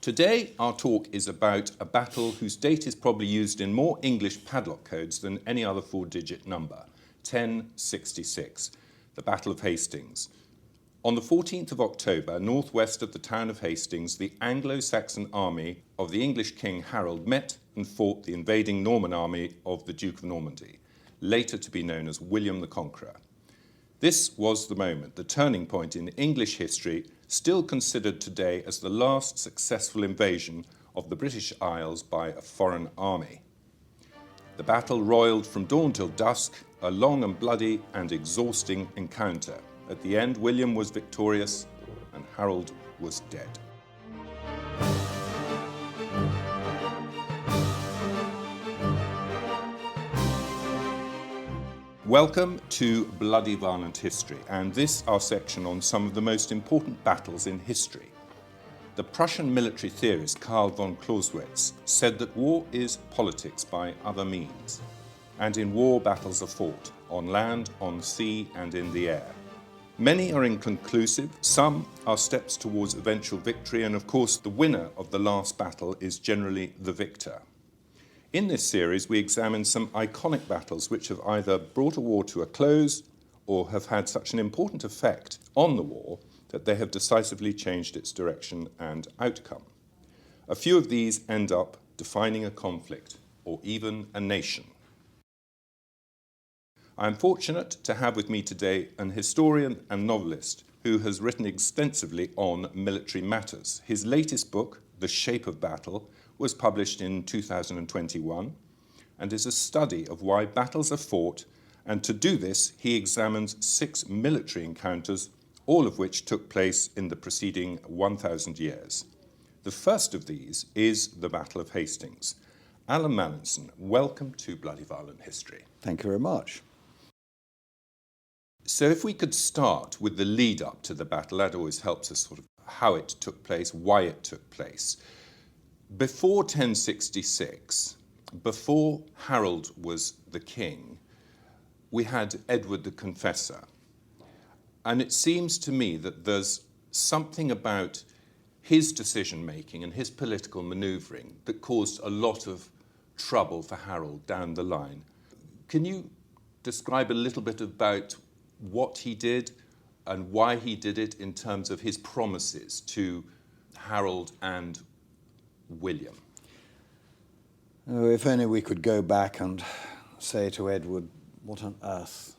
Today, our talk is about a battle whose date is probably used in more English padlock codes than any other four-digit number, 1066, the Battle of Hastings. On the 14th of October, northwest of the town of Hastings, the Anglo-Saxon army of the English King Harold met and fought the invading Norman army of the Duke of Normandy, later to be known as William the Conqueror. This was the moment, the turning point in English history, still considered today as the last successful invasion of the British Isles by a foreign army. The battle roiled from dawn till dusk, a long and bloody and exhausting encounter. At the end, William was victorious and Harold was dead. Welcome to Bloody Violent History, and this our section on some of the most important battles in history. The Prussian military theorist Karl von Clausewitz said that war is politics by other means, and in war battles are fought, on land, on sea, and in the air. Many are inconclusive, some are steps towards eventual victory, and of course the winner of the last battle is generally the victor. In this series, we examine some iconic battles which have either brought a war to a close or have had such an important effect on the war that they have decisively changed its direction and outcome. A few of these end up defining a conflict or even a nation. I am fortunate to have with me today an historian and novelist who has written extensively on military matters. His latest book, The Shape of Battle, was published in 2021 and is a study of why battles are fought, and to do this he examines 6 military encounters, all of which took place in the preceding 1,000 years. The first of these is the Battle of Hastings. Allan Mallinson, welcome to Bloody Violent History. Thank you very much. So if we could start with the lead up to the battle, that always helps us sort of how it took place, why it took place. Before 1066, before Harold was the king, we had Edward the Confessor. And it seems to me that there's something about his decision-making and his political manoeuvring that caused a lot of trouble for Harold down the line. Can you describe a little bit about what he did and why he did it in terms of his promises to Harold and William? Oh, if only we could go back and say to Edward, what on earth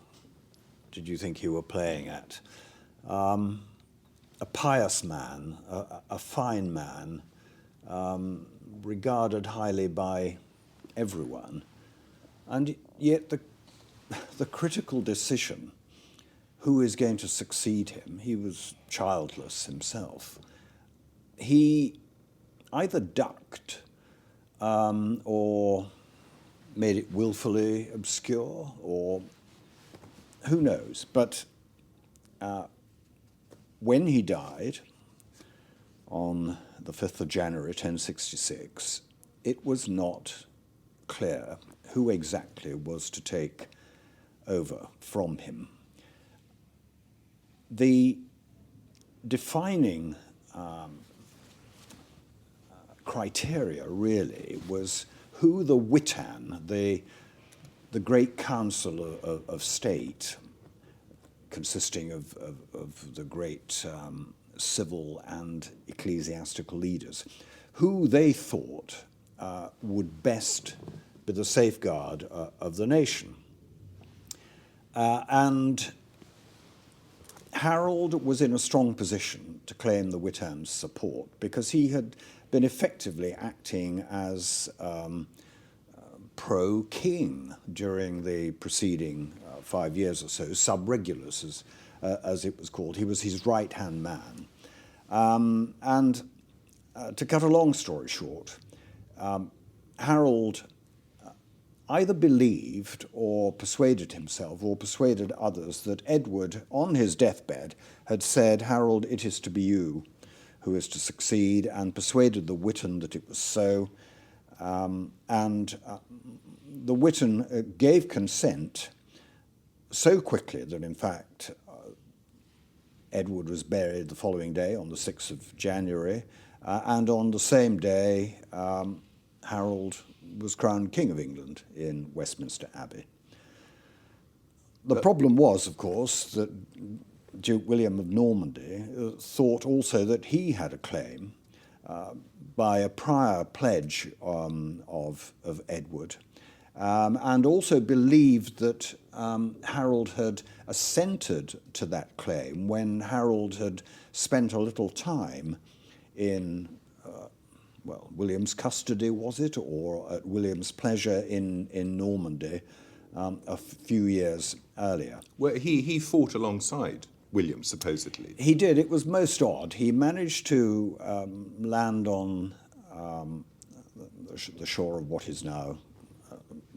did you think you were playing at? A pious man, a fine man, regarded highly by everyone, and yet the critical decision, who is going to succeed him, he was childless himself, he either ducked or made it willfully obscure, or who knows. But when he died on the 5th of January 1066, it was not clear who exactly was to take over from him. The defining criteria really was who the Witan, the great council of state, consisting of the great civil and ecclesiastical leaders, who they thought would best be the safeguard of the nation. And Harold was in a strong position to claim the Witan's support because he had been effectively acting as pro-king during the preceding 5 years or so, sub-regulus as it was called. He was his right-hand man. And to cut a long story short, Harold either believed or persuaded himself or persuaded others that Edward, on his deathbed, had said, "Harold, it is to be you who is to succeed," and persuaded the Witan that it was so. The Witan gave consent so quickly that, in fact, Edward was buried the following day on the 6th of January, and on the same day, Harold was crowned King of England in Westminster Abbey. The problem was, of course, that Duke William of Normandy thought also that he had a claim by a prior pledge of Edward, and also believed that Harold had assented to that claim when Harold had spent a little time in, William's custody, was it, or at William's pleasure in Normandy a few years earlier. Well, he fought alongside William, supposedly. He did. It was most odd. He managed to land on the shore of what is now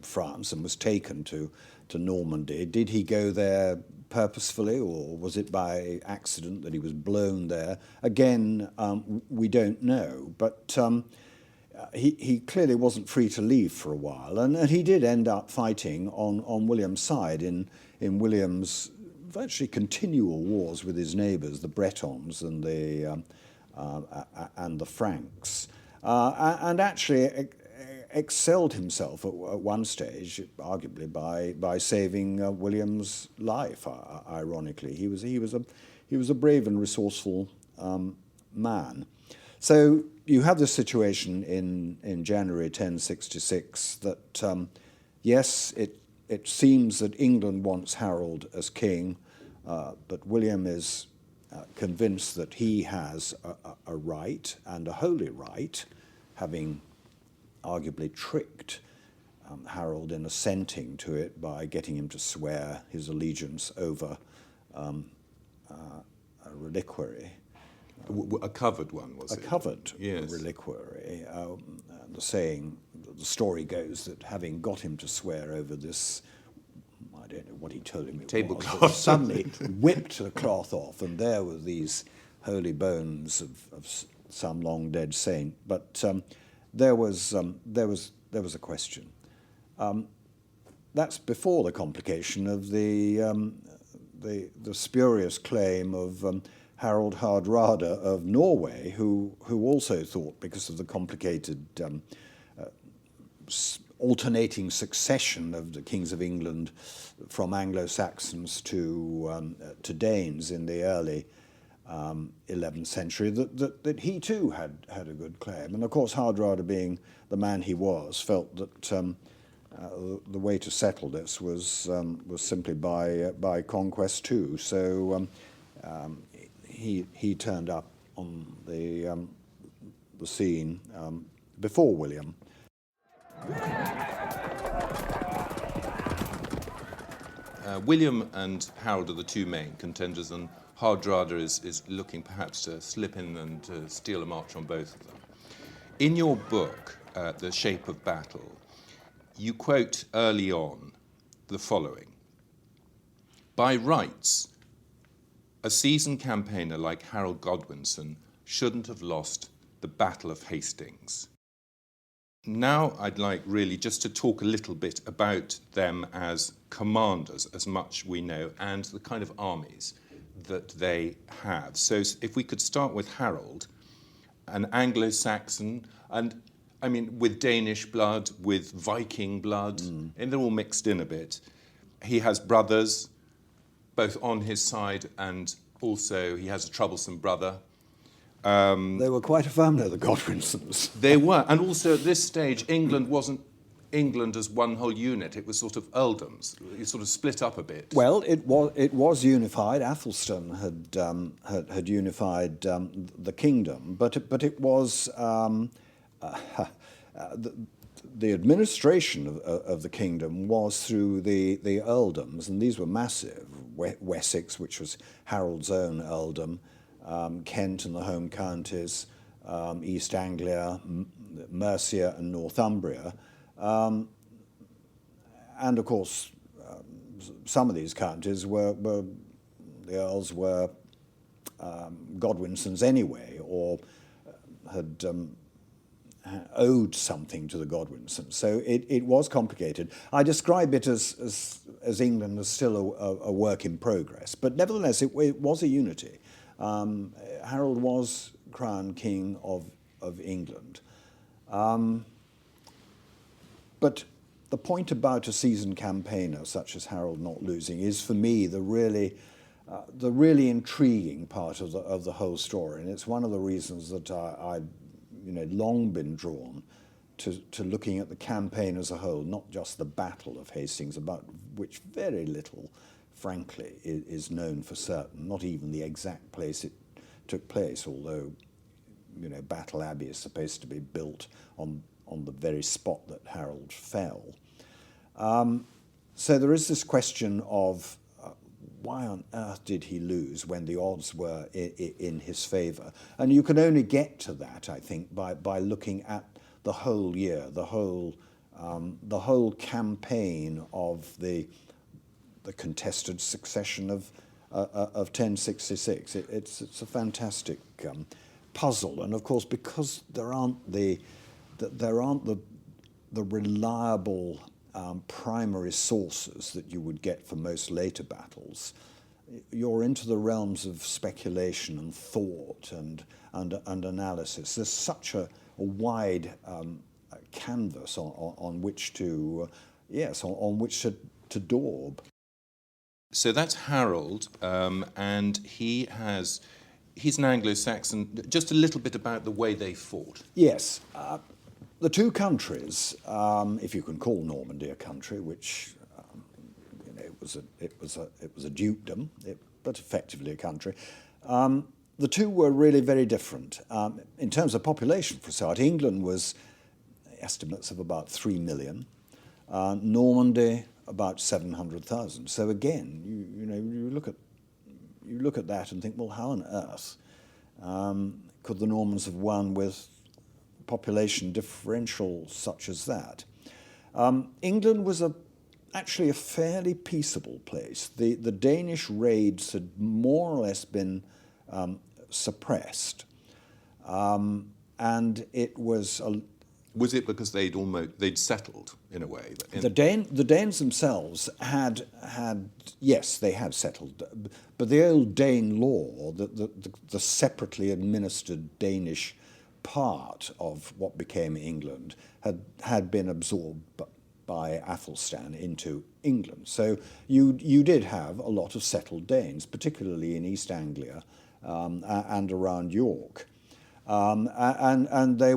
France and was taken to Normandy. Did he go there purposefully, or was it by accident that he was blown there? Again, we don't know. But he clearly wasn't free to leave for a while, and he did end up fighting on William's side in William's virtually continual wars with his neighbours, the Bretons and the Franks, and actually excelled himself at one stage, arguably by saving William's life. Ironically, he was a brave and resourceful man. So you have this situation in January 1066 that yes, it seems that England wants Harold as king, but William is convinced that he has a right, and a holy right, having arguably tricked Harold in assenting to it by getting him to swear his allegiance over a reliquary. A covered one, was it? A covered yes. reliquary. The story goes that having got him to swear over this, I don't know what he told him it tablecloth, was, suddenly whipped the cloth off, and there were these holy bones of some long dead saint. But there was a question. That's before the complication of the spurious claim of Harold Hardrada of Norway, who also thought, because of the complicated alternating succession of the kings of England from Anglo-Saxons to Danes in the early 11th century, that he too had a good claim. And of course, Hardrada, being the man he was, felt that the way to settle this was simply by conquest too. So he turned up on the scene before William. William and Harold are the two main contenders, and Hardrada is looking perhaps to slip in and steal a march on both of them. In your book, The Shape of Battle, you quote early on the following: "By rights, a seasoned campaigner like Harold Godwinson shouldn't have lost the Battle of Hastings." Now I'd like really just to talk a little bit about them as commanders, as much we know, and the kind of armies that they have. So if we could start with Harold, an Anglo-Saxon, and I mean with Danish blood, with Viking blood, and they're all mixed in a bit. He has brothers, both on his side, and also he has a troublesome brother. They were quite a family, the Godwinsons. They were, and also at this stage, England wasn't England as one whole unit. It was sort of earldoms. It sort of split up a bit. Well, it was unified. Athelstan had unified the kingdom, but it was the administration of the kingdom was through the earldoms, and these were massive. Wessex, which was Harold's own earldom, Kent and the home counties, East Anglia, Mercia and Northumbria. And of course, some of these counties the earls were Godwinsons anyway, or had owed something to the Godwinsons. So it was complicated. I describe it as England as still a work in progress, but nevertheless it was a unity. Harold was crowned king of of England. But the point about a seasoned campaigner such as Harold not losing is, for me, the really intriguing part of the whole story, and it's one of the reasons that I've long been drawn to looking at the campaign as a whole, not just the Battle of Hastings, about which very little, frankly, is known for certain. Not even the exact place it took place, although Battle Abbey is supposed to be built on the very spot that Harold fell. So there is this question of why on earth did he lose when the odds were in his favour? And you can only get to that, I think, by looking at the whole year, the whole campaign of the contested succession of 1066. It's a fantastic puzzle, and of course, because there aren't the reliable primary sources that you would get for most later battles, you're into the realms of speculation and thought and analysis. There's such a wide canvas on which to daub. So that's Harold, and he's an Anglo-Saxon. Just a little bit about the way they fought. Yes. The two countries, if you can call Normandy a country, which it was a dukedom, but effectively a country, the two were really very different. In terms of population, for a start, England was estimates of about 3 million, Normandy about 700,000. So again, you look at that and think, well, how on earth could the Normans have won with population differential such as that? England was actually a fairly peaceable place. The Danish raids had more or less been suppressed, and it was. Was it because they'd settled in a way? The Danes themselves had yes, they had settled, but the old Dane law, the separately administered Danish part of what became England, had been absorbed by Athelstan into England. So you did have a lot of settled Danes, particularly in East Anglia and around York, and they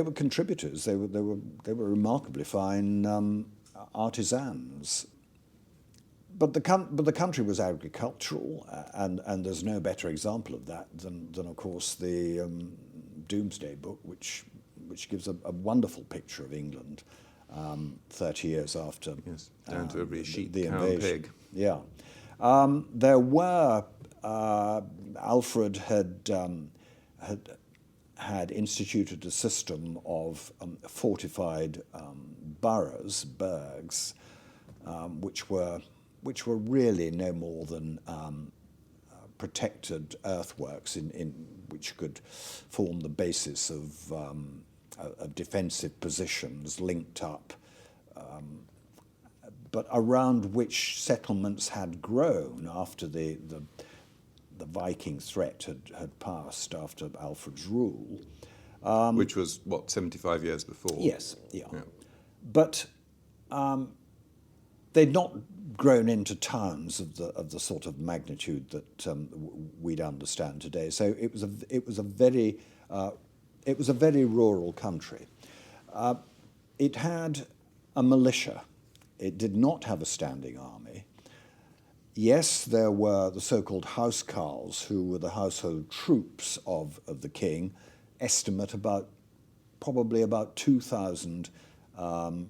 were contributors. They were remarkably fine artisans. But the country was agricultural, and there's no better example of that than of course the Domesday Book, which gives a wonderful picture of England 30 years after. Yes, down to every sheep, the cow, invasion. pig. Yeah, there were Alfred had instituted a system of fortified boroughs, burghs, which were really no more than protected earthworks in which could form the basis of defensive positions linked up, but around which settlements had grown after the Viking threat had passed after Alfred's rule. Which was, 75 years before? Yes, yeah. But they'd not grown into towns of the sort of magnitude that we'd understand today. So it was a very rural country. It had a militia. It did not have a standing army. Yes, there were the so-called housecarls, who were the household troops of the king, estimate probably about 2,000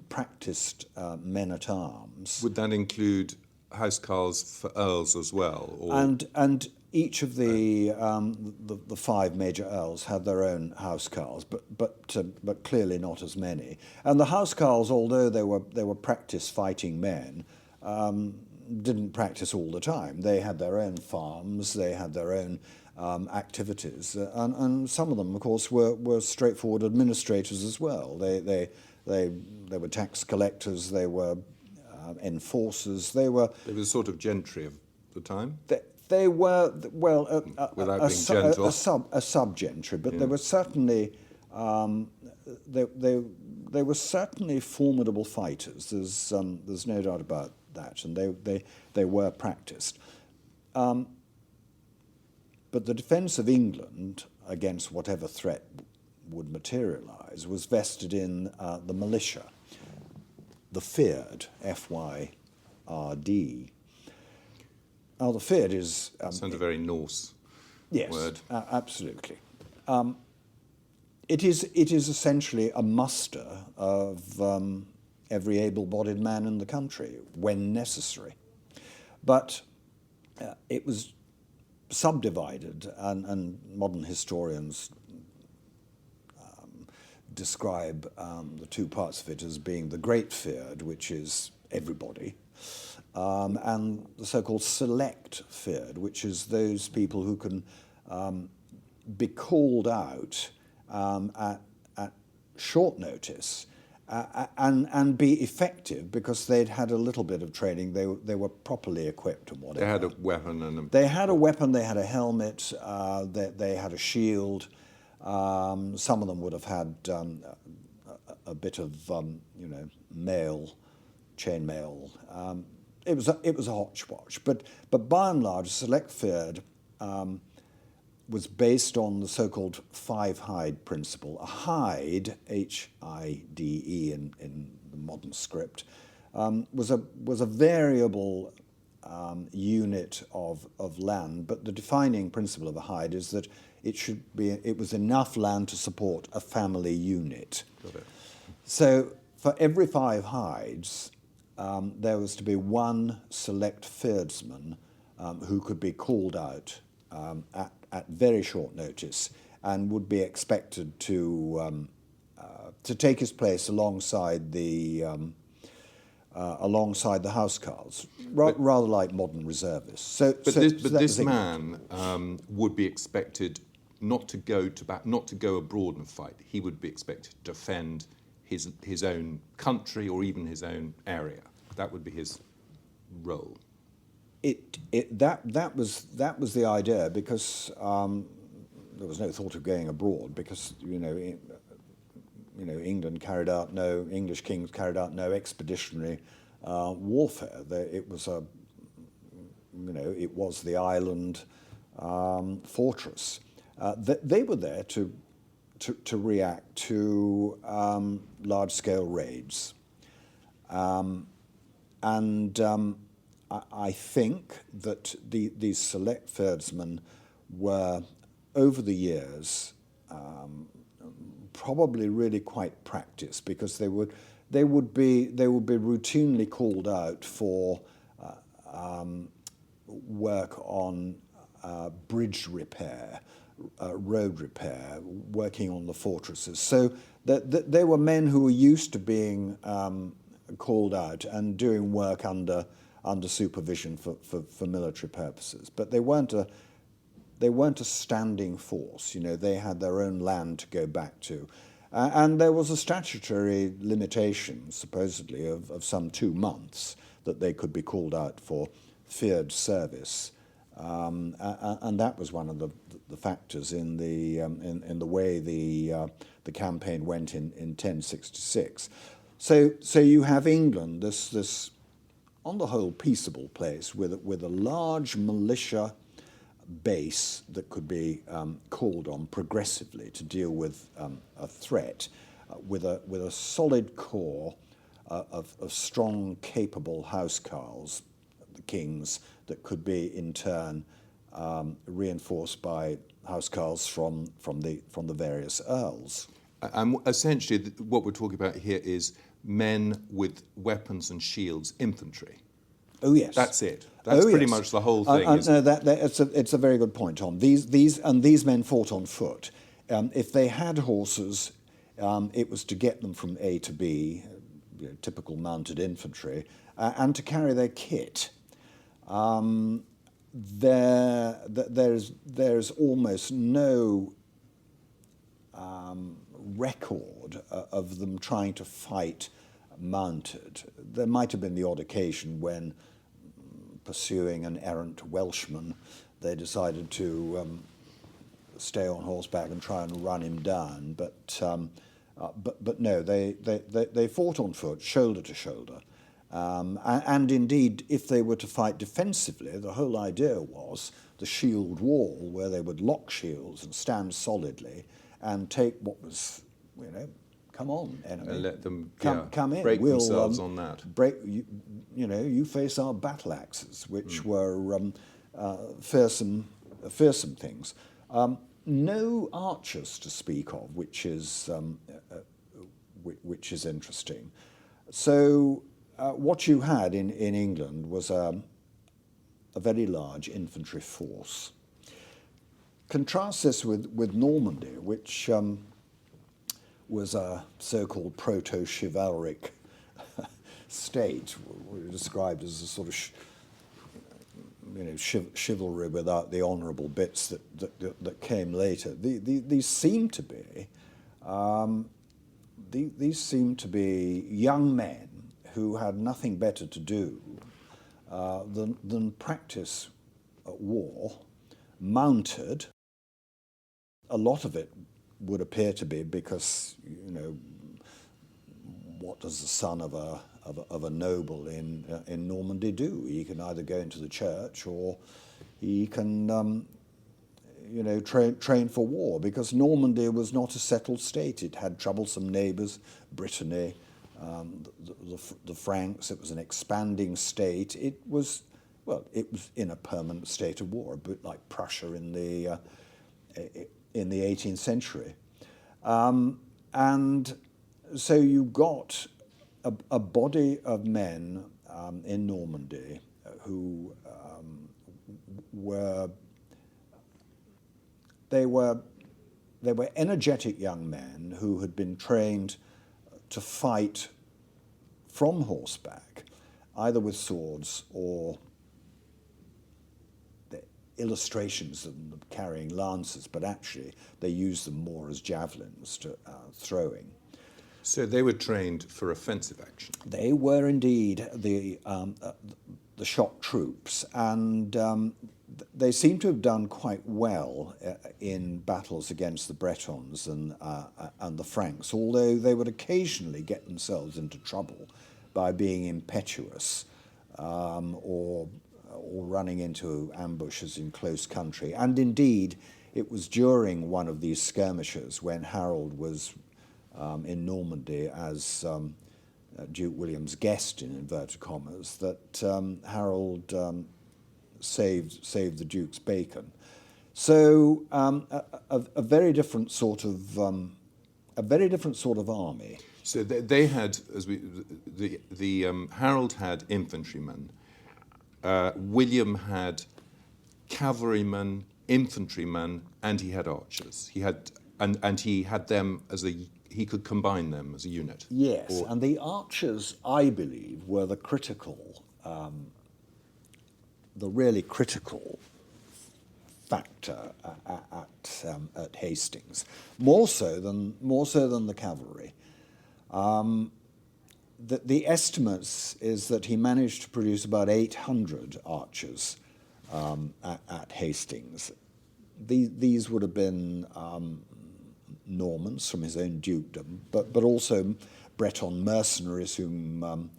practiced men-at-arms. Would that include housecarls for earls as well? Or? And each of the 5 major earls had their own housecarls, but clearly not as many. And the housecarls, although they were practiced fighting men, didn't practice all the time. They had their own farms, they had their own activities, and some of them, of course, were straightforward administrators as well. They were tax collectors, they were enforcers, they were a sort of gentry of the time? They were, well, Without being gentle. a sub-gentry, but they were certainly They were certainly formidable fighters. There's no doubt about that, and they were practiced. But the defence of England against whatever threat would materialise was vested in the militia, the Fyrd, F-Y-R-D. Now, the Fyrd is... sounds a very Norse word. Yes, absolutely. It is essentially a muster of every able-bodied man in the country when necessary. But it was subdivided, and modern historians describe the two parts of it as being the Great Fyrd, which is everybody, and the so-called Select Fyrd, which is those people who can be called out at short notice and be effective because they'd had a little bit of training. They were properly equipped and whatever. They had a weapon and They had a weapon. They had a helmet. They had a shield. Some of them would have had a bit of mail, chain mail. It was a hodgepodge, but by and large, Select Fyrd was based on the so-called five-hide principle. A hide, H-I-D-E in the modern script, was a variable unit of land, but the defining principle of a hide is that it was enough land to support a family unit. Got it. So for every 5 hides, there was to be one select Fyrdsman who could be called out at very short notice and would be expected to take his place alongside the housecarls, rather like modern reservists. But this man would be expected not to go abroad and fight. He would be expected to defend his own country or even his own area. That would be his role. That was the idea, because there was no thought of going abroad, because England carried out English kings carried out no expeditionary warfare. It was the island fortress. They were there to react to large-scale raids, I think that these select Fyrdsmen were, over the years, probably really quite practiced, because they would be routinely called out for work on bridge repair, road repair, working on the fortresses. So they were men who were used to being called out and doing work under supervision for military purposes. But they weren't a standing force. They had their own land to go back to. And there was a statutory limitation, supposedly, of some 2 months that they could be called out for Fyrd service. And that was one of the factors in the way the campaign went in 1066. So you have England, this on the whole peaceable place with a large militia base that could be called on progressively to deal with a threat, with a solid core of strong, capable housecarls, the kings, that could be in turn reinforced by housecarls from the various earls. And essentially, what we're talking about here is men with weapons and shields, infantry. Oh yes, that's it. That's pretty much the whole thing. No, it's a very good point, Tom. These men fought on foot. If they had horses, it was to get them from A to B, typical mounted infantry, and to carry their kit. There's almost no record of them trying to fight mounted. There might have been the odd occasion when, pursuing an errant Welshman, they decided to stay on horseback and try and run him down. But no, they fought on foot, shoulder to shoulder. And indeed, if they were to fight defensively, the whole idea was the shield wall, where they would lock shields and stand solidly and take what was, come on, enemy. And let them come in. break themselves on that. You face our battle axes, which were fearsome things. No archers to speak of, which is interesting. So what you had in England was a very large infantry force. Contrast this with Normandy, which was a so-called proto-chivalric state, described as a sort of chivalry without the honourable bits that came later. These seem to be young men who had nothing better to do than practice war, mounted. A lot of it would appear to be because, what does the son of a noble in Normandy do? He can either go into the church or he can, train for war, because Normandy was not a settled state. It had troublesome neighbours, Brittany, the Franks. It was an expanding state. It was in a permanent state of war, a bit like Prussia in the 18th century. And so you got a body of men in Normandy who were energetic young men who had been trained to fight from horseback, either with swords or illustrations of them carrying lances, but actually they used them more as javelins to throwing. So they were trained for offensive action. They were indeed the shock troops, and they seem to have done quite well in battles against the Bretons and the Franks, although they would occasionally get themselves into trouble by being impetuous or running into ambushes in close country. And indeed, it was during one of these skirmishes when Harold was in Normandy as Duke William's guest, in inverted commas, that Harold saved the Duke's bacon. So a very different sort of army. So they had, Harold had infantrymen. William had cavalrymen, infantrymen, and he had archers. He had them he could combine them as a unit. Yes, and the archers, I believe, were the really critical factor at Hastings, more so than the cavalry. The estimates is that he managed to produce about 800 archers at Hastings. These would have been Normans from his own dukedom, but also Breton mercenaries whom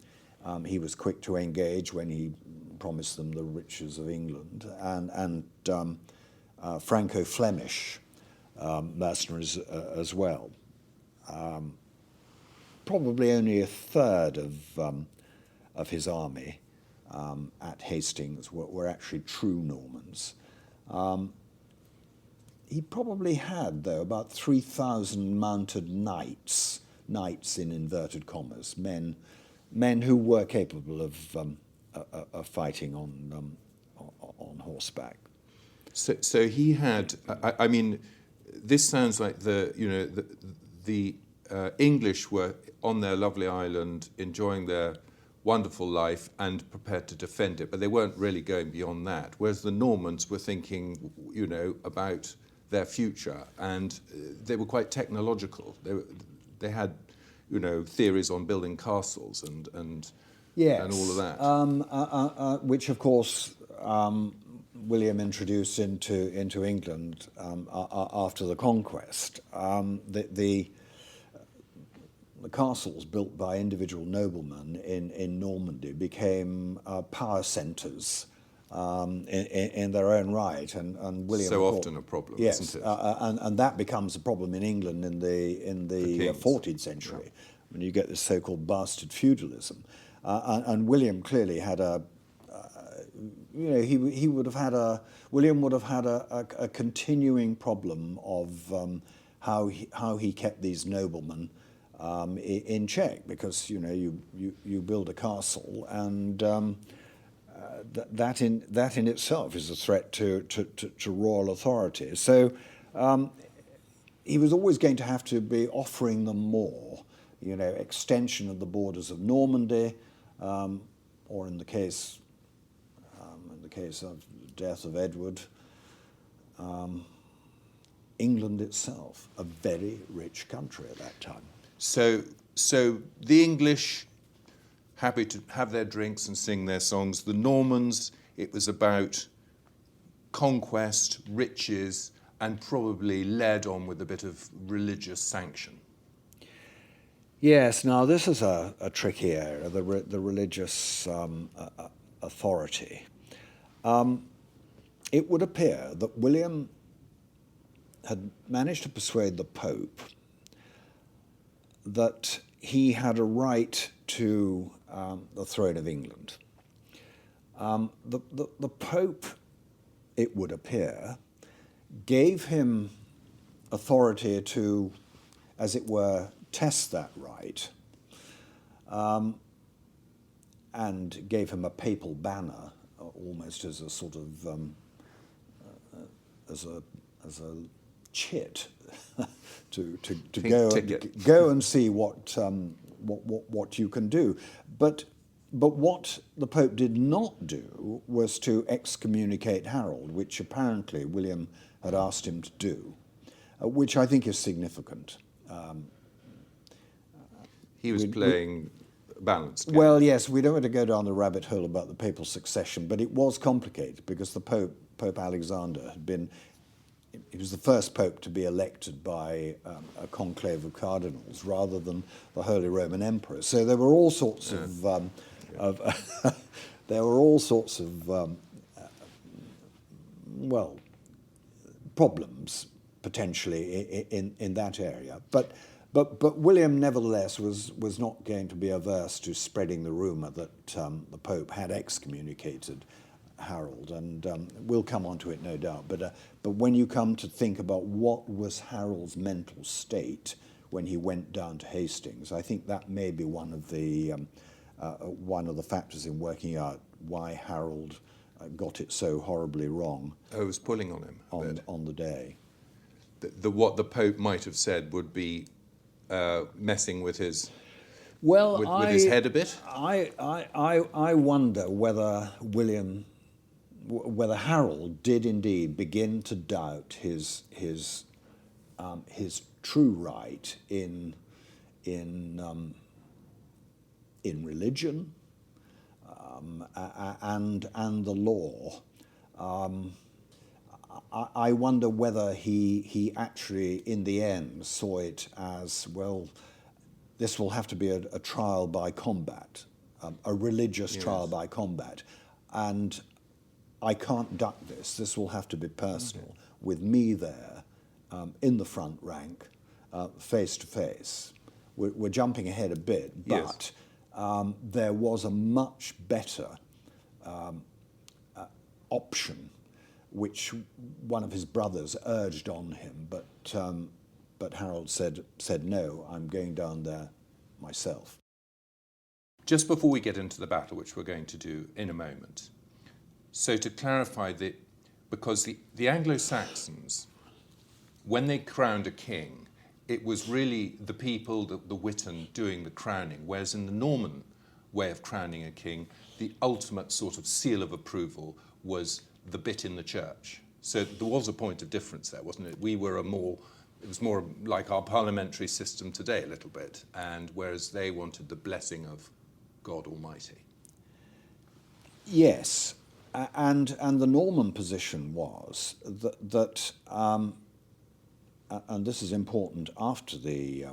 he was quick to engage when he promised them the riches of England, and Franco-Flemish mercenaries as well. Probably only a third of his army at Hastings were actually true Normans. He probably had, though, about 3,000 mounted knights in inverted commas, men who were capable of fighting on horseback. So he had. I mean, this sounds like the English were on their lovely island, enjoying their wonderful life and prepared to defend it, but they weren't really going beyond that. Whereas the Normans were thinking, about their future, and they were quite technological. They had, theories on building castles and yes, and all of that. Which, of course, William introduced into England after the conquest, the castles built by individual noblemen in Normandy became power centres in their own right, and William So often a problem, yes, isn't it? and that becomes a problem in England in the 14th century, when you get this so-called bastard feudalism, and William clearly had William would have had a continuing problem of how he kept these noblemen in check, because you build a castle, and that in itself is a threat to royal authority. So he was always going to have to be offering them more, extension of the borders of Normandy, or in the case of the death of Edward, England itself, a very rich country at that time. So the English, happy to have their drinks and sing their songs. The Normans, it was about conquest, riches, and probably led on with a bit of religious sanction. Yes, now this is a tricky area, the religious authority. It would appear that William had managed to persuade the Pope that he had a right to the throne of England. The Pope, it would appear, gave him authority to, as it were, test that right, and gave him a papal banner, almost as a sort of as a chit to go and see what you can do. But what the Pope did not do was to excommunicate Harold, which apparently William had asked him to do, which I think is significant. He was playing balanced game. Well, yes, we don't want to go down the rabbit hole about the papal succession, but it was complicated because the Pope Alexander he was the first pope to be elected by a conclave of cardinals rather than the Holy Roman Emperor. So there were all sorts problems potentially in that area. But William, nevertheless, was not going to be averse to spreading the rumour that the Pope had excommunicated Harold, and we'll come on to it, no doubt. But when you come to think about what was Harold's mental state when he went down to Hastings, I think that may be one of the factors in working out why Harold got it so horribly wrong. Oh, it was pulling on him on the day. What the Pope might have said would be messing with his with his head a bit. I wonder whether Harold did indeed begin to doubt his true right in religion and the law. I wonder whether he actually, in the end, saw it as, well, this will have to be a trial by combat, a religious trial by combat, and I can't duck this. This will have to be personal, with me there in the front rank, face to face. We're jumping ahead a bit, but there was a much better option, which one of his brothers urged on him, but Harold said, no, I'm going down there myself. Just before we get into the battle, which we're going to do in a moment, so to clarify that, because the Anglo-Saxons, when they crowned a king, it was really the people, the witan, doing the crowning, whereas in the Norman way of crowning a king, the ultimate sort of seal of approval was the bit in the church. So there was a point of difference there, wasn't it? It was more like our parliamentary system today a little bit, and whereas they wanted the blessing of God Almighty. Yes, and the Norman position was that and this is important after the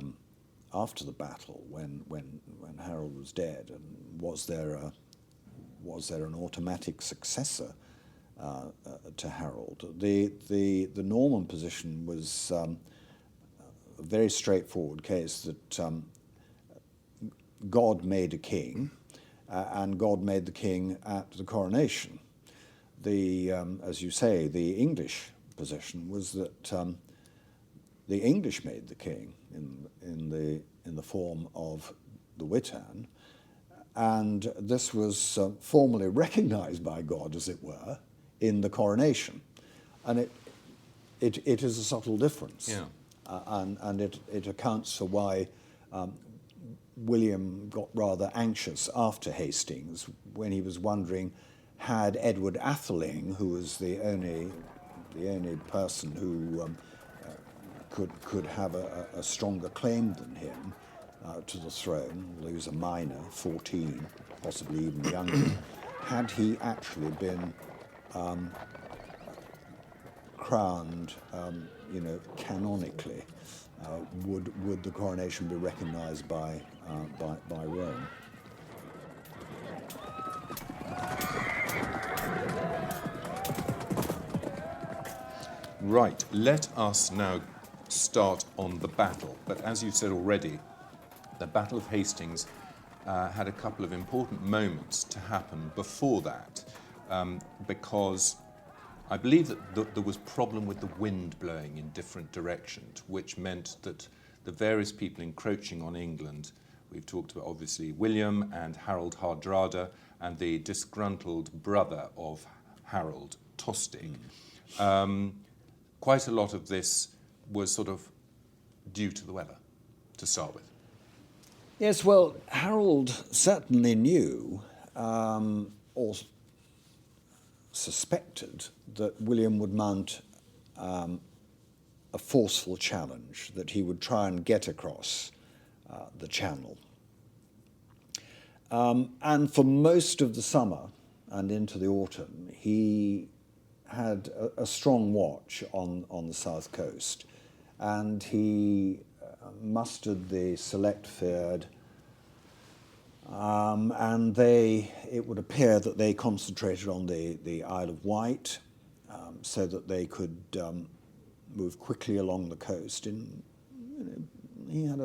battle, when Harold was dead, and was there an automatic successor to Harold? The Norman position was a very straightforward case that God made a king, and God made the king at the coronation. As you say, the English position was that the English made the king in the form of the Witan, and this was formally recognized by God, as it were, in the coronation. And it is a subtle difference. Yeah. And it accounts for why William got rather anxious after Hastings, when he was wondering, had Edward Atheling, who was the only person who could have a stronger claim than him to the throne, although he was a minor, 14, possibly even younger, had he actually been crowned, canonically, would the coronation be recognised by Rome? Right, let us now start on the battle. But as you've said already, the Battle of Hastings had a couple of important moments to happen before that, because I believe that there was problem with the wind blowing in different directions, which meant that the various people encroaching on England, we've talked about obviously William and Harold Hardrada and the disgruntled brother of Harold, Tostig. Quite a lot of this was sort of due to the weather, to start with. Yes, well, Harold certainly knew, or suspected, that William would mount a forceful challenge, that he would try and get across the Channel. And for most of the summer and into the autumn, he had a strong watch on the south coast, and he mustered the select fyrd, and it would appear that they concentrated on the Isle of Wight, so that they could move quickly along the coast. He had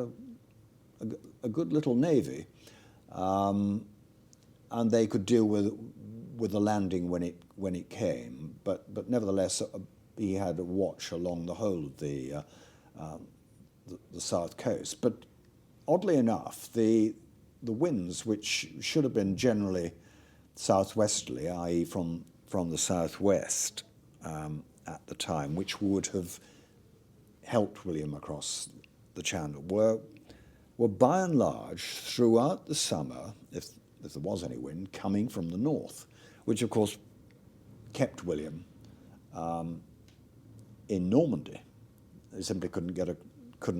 a good little navy, and they could deal with the landing when it came. But nevertheless, he had a watch along the whole of the south coast. But oddly enough, the winds, which should have been generally southwesterly, i.e. from the southwest at the time, which would have helped William across the Channel, were by and large throughout the summer, if there was any wind, coming from the north, which of course kept William in Normandy. They simply couldn't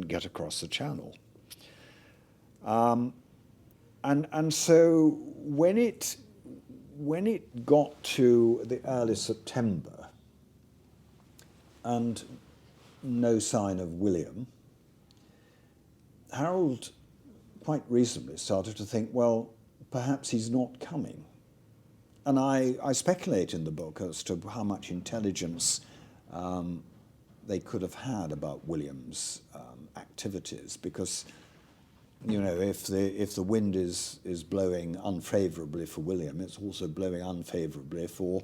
get across the Channel. And so when it got to the early September and no sign of William, Harold quite reasonably started to think, well, perhaps he's not coming. And I speculate in the book as to how much intelligence they could have had about William's activities, because if the wind is blowing unfavourably for William, it's also blowing unfavourably for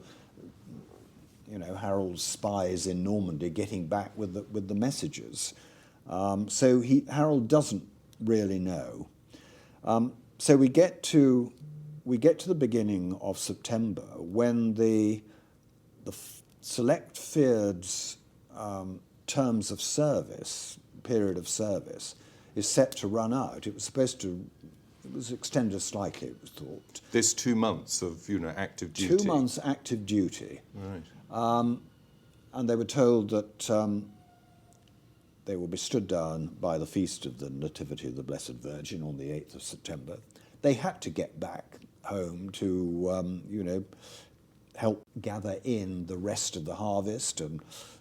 Harold's spies in Normandy getting back with the messages. So Harold doesn't really know. So we get to the beginning of September, when the select fyrd's terms of service, period of service, is set to run out. It was extended slightly, it was thought. This 2 months of active duty. 2 months active duty. Right. And they were told that they will be stood down by the feast of the Nativity of the Blessed Virgin on the 8th of September. They had to get back home to, help gather in the rest of the harvest and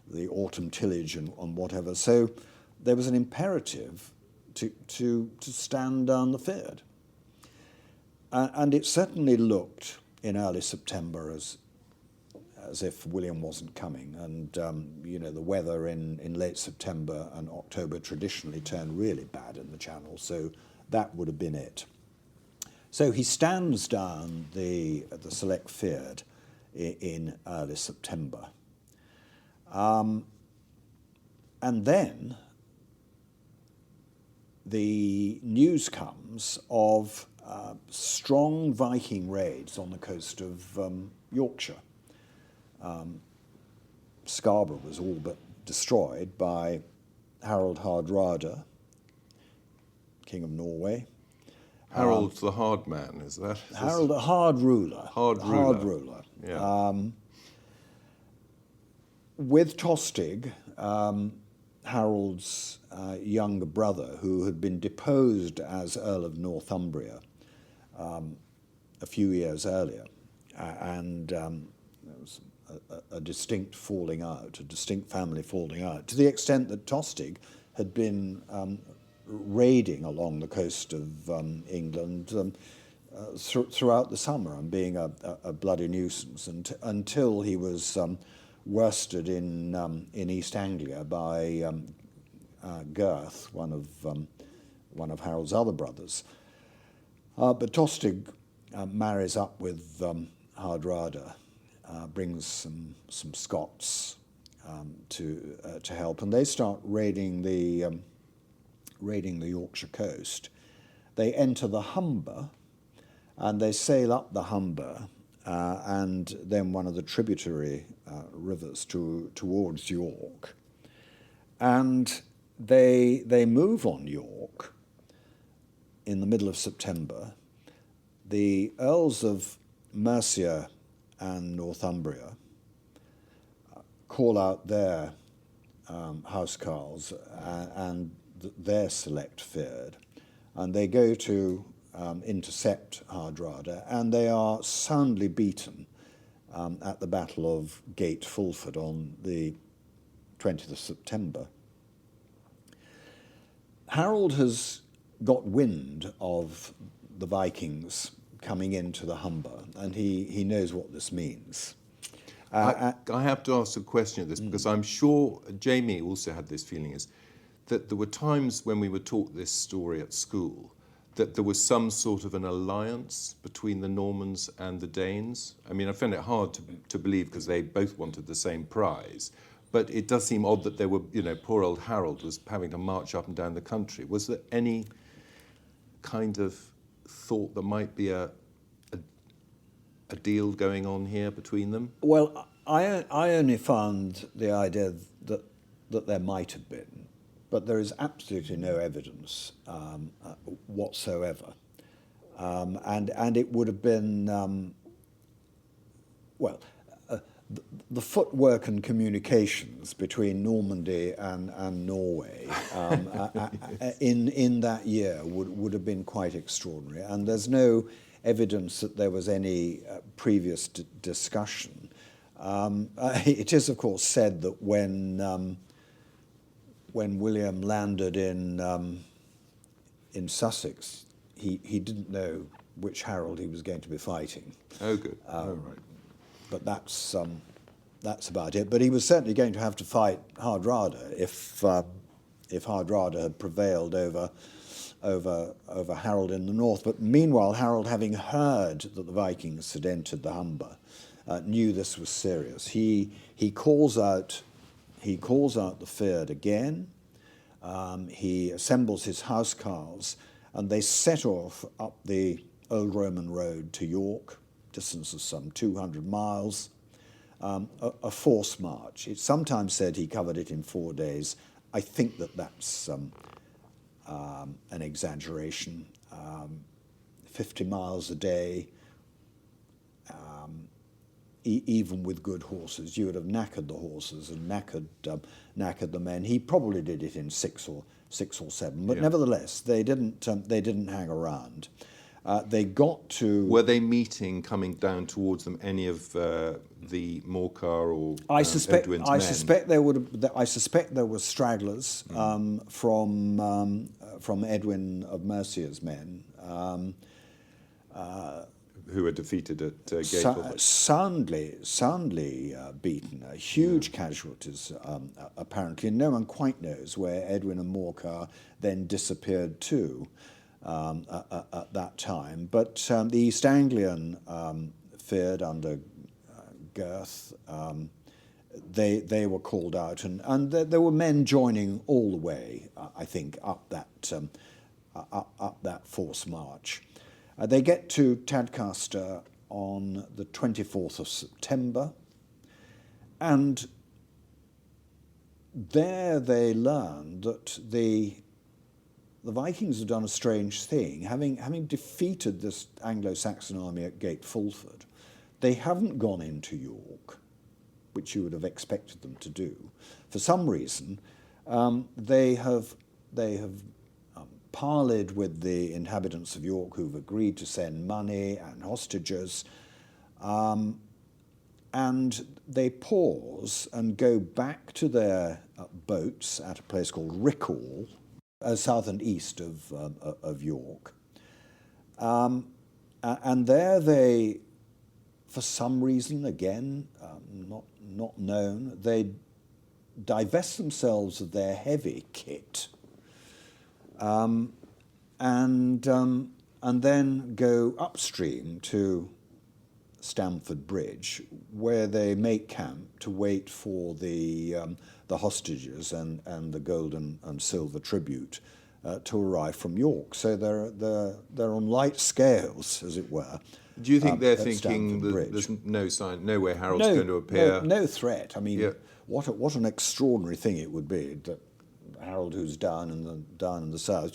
the autumn tillage and whatever. So there was an imperative to stand down the Fyrd. And it certainly looked in early September as if William wasn't coming. And, the weather in late September and October traditionally turned really bad in the Channel, so that would have been it. So he stands down the Select Fyrd in early September. And then the news comes of strong Viking raids on the coast of Yorkshire. Scarborough was all but destroyed by Harold Hardrada, King of Norway. Harold the Hard Man, is that? Harold, a hard ruler. Hard ruler. Yeah. With Tostig, Harold's younger brother, who had been deposed as Earl of Northumbria a few years earlier, and there was a distinct falling out, a distinct family falling out, to the extent that Tostig had been raiding along the coast of England throughout the summer and being a bloody nuisance until he was worsted in East Anglia by Gurth, one of Harold's other brothers. But Tostig marries up with Hardrada, brings some Scots to help, and they start raiding the Yorkshire coast. They enter the Humber, and they sail up the Humber and then one of the tributary rivers towards York. And they move on York in the middle of September. The Earls of Mercia and Northumbria call out their housecarls and their Select Fyrd, and they go to intercept Hardrada, and they are soundly beaten at the Battle of Gate Fulford on the 20th of September. Harold has got wind of the Vikings coming into the Humber, and he knows what this means. I have to ask a question of this, because I'm sure Jamie also had this feeling, is that there were times when we were taught this story at school that there was some sort of an alliance between the Normans and the Danes. I mean, I find it hard to believe because they both wanted the same prize, but it does seem odd that they were, poor old Harold was having to march up and down the country. Was there any kind of thought there might be a deal going on here between them? Well, I only found the idea that there might have been, but there is absolutely no evidence whatsoever. And it would have been, the footwork and communications between Normandy and Norway in that year would have been quite extraordinary. And there's no evidence that there was any previous discussion. It is, of course, said that when William landed in Sussex, he didn't know which Harold he was going to be fighting. Oh, good. Right. But that's about it. But he was certainly going to have to fight Hardrada if Hardrada had prevailed over Harold in the north. But meanwhile, Harold, having heard that the Vikings had entered the Humber, knew this was serious. He calls out the Fyrd again. He assembles his housecarls, and they set off up the Old Roman Road to York, distance of some 200 miles, a forced march. It's sometimes said he covered it in 4 days. I think that's an exaggeration. 50 miles a day, even with good horses. You would have knackered the horses and knackered the men. He probably did it in six or seven, but nevertheless, they didn't hang around. They got to... Were they meeting, coming down towards them, any of the Morcar or Edwin's men? I suspect there were stragglers from Edwin of Mercia's men. Who were defeated at Gateway. Soundly beaten, huge casualties apparently. No one quite knows where Edwin and Morcar then disappeared to at that time. But the East Anglian feared under Girth. They were called out, and there were men joining all the way, I think, up that forced march. They get to Tadcaster on the 24th of September, and there they learn that the Vikings have done a strange thing. Having defeated this Anglo-Saxon army at Gate Fulford, they haven't gone into York, which you would have expected them to do. For some reason, they have parleyed with the inhabitants of York, who've agreed to send money and hostages, and they pause and go back to their boats at a place called Rickhall, south and east of York. And there they, for some reason, again, not known, they divest themselves of their heavy kit, and then go upstream to Stamford Bridge, where they make camp to wait for the hostages and the gold and silver tribute to arrive from York. So they're on light scales, as it were. Do you think they're thinking that there's no sign, nowhere Harold's going to appear? No threat. I mean, what an extraordinary thing it would be that Harold, who's down in the south,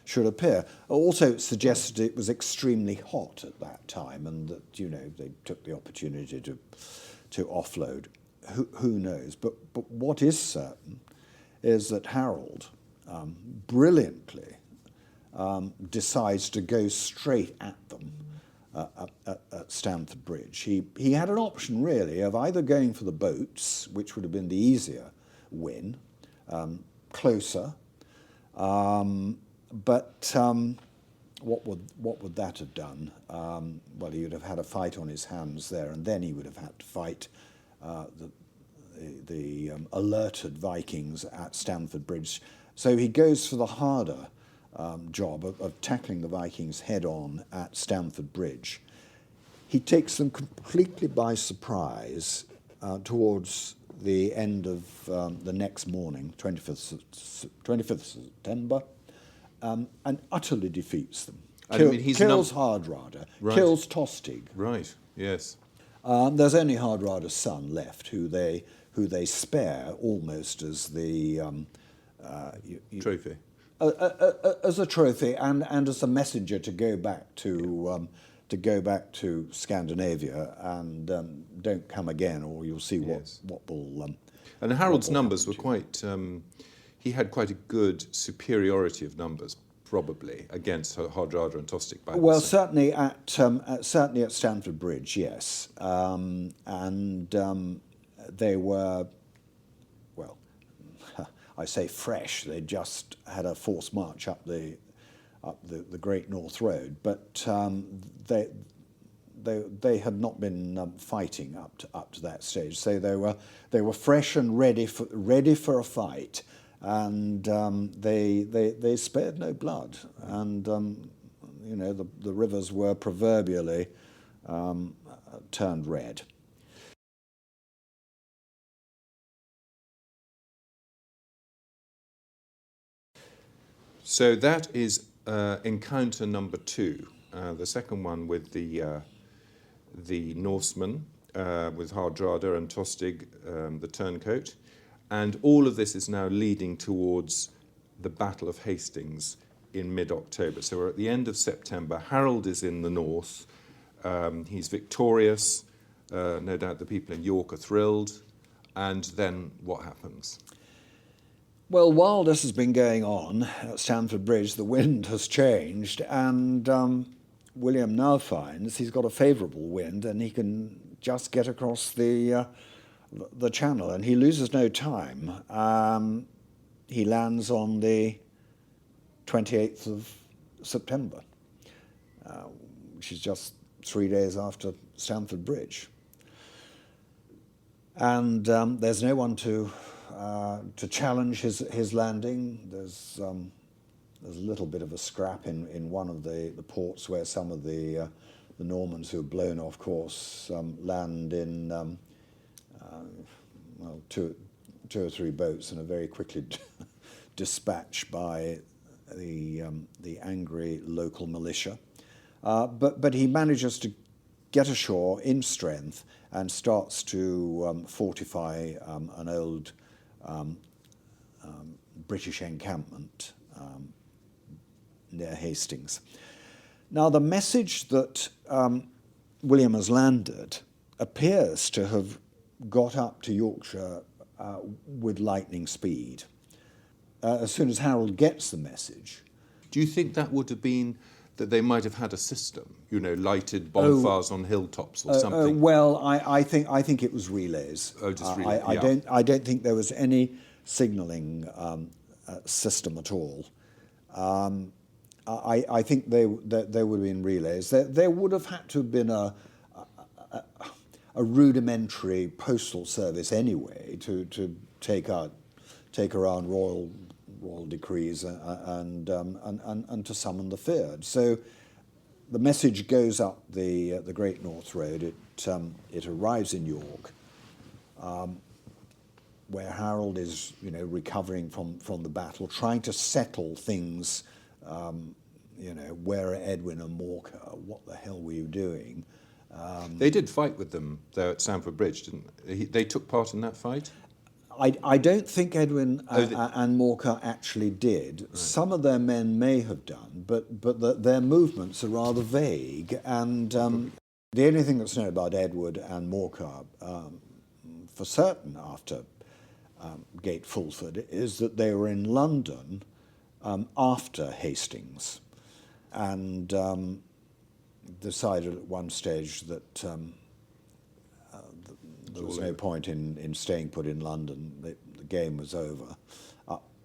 should appear. Also, it suggested it was extremely hot at that time, and that they took the opportunity to offload. Who knows? But what is certain is that Harold brilliantly decides to go straight at them at Stamford Bridge. He had an option really of either going for the boats, which would have been the easier win, closer, but what would that have done? Well, he would have had a fight on his hands there, and then he would have had to fight the alerted Vikings at Stamford Bridge. So he goes for the harder job of tackling the Vikings head-on at Stamford Bridge. He takes them completely by surprise towards the end of the next morning, 25th of September, and utterly defeats them. Kills Hardrada, right. Kills Tostig. Right, yes. There's only Hardrada's son left, who they spare almost as the trophy. As a trophy and as a messenger to go back to Scandinavia and don't come again, or you'll see what will. And Harold's numbers were quite. He had quite a good superiority of numbers, probably against Hardrada and Tostig. Well, certainly at Stamford Bridge, yes, and they were. Well, I say fresh. They just had a forced march up the Great North Road, but they had not been fighting up to that stage. So they were fresh and ready for a fight, and they spared no blood, and the rivers were proverbially turned red. So that is encounter number 2, the second one with the Norsemen, with Hardrada and Tostig, the turncoat. And all of this is now leading towards the Battle of Hastings in mid-October. So we're at the end of September. Harold is in the north. He's victorious. No doubt the people in York are thrilled. And then what happens? Well, while this has been going on at Stamford Bridge, the wind has changed, and William now finds he's got a favourable wind and he can just get across the channel, and he loses no time. He lands on the 28th of September, which is just 3 days after Stamford Bridge. And there's no one to challenge his landing. There's a little bit of a scrap in one of the ports where some of the Normans who have blown off course land in two or three boats and are very quickly dispatched by the angry local militia. But he manages to get ashore in strength and starts to fortify an old British encampment near Hastings. Now, the message that William has landed appears to have got up to Yorkshire with lightning speed. As soon as Harold gets the message. Do you think that would have been that they might have had a system, lighted bonfires on hilltops or something? Well, I think it was relays. Oh, just relays. I don't think there was any signalling system at all. I think there would have been relays. There would have had to have been a rudimentary postal service anyway to take around royal decrees and to summon the feared. So the message goes up the Great North Road. It arrives in York, where Harold is recovering from the battle, trying to settle things. Where are Edwin and Morcar? What the hell were you doing? They did fight with them there at Stamford Bridge, didn't they? They took part in that fight? I don't think Edwin and Morcar actually did. Right. Some of their men may have done, but their movements are rather vague. And the only thing that's known about Edward and Morcar for certain after Gate Fulford is that they were in London after Hastings, and decided at one stage that there was no point in staying put in London. The game was over.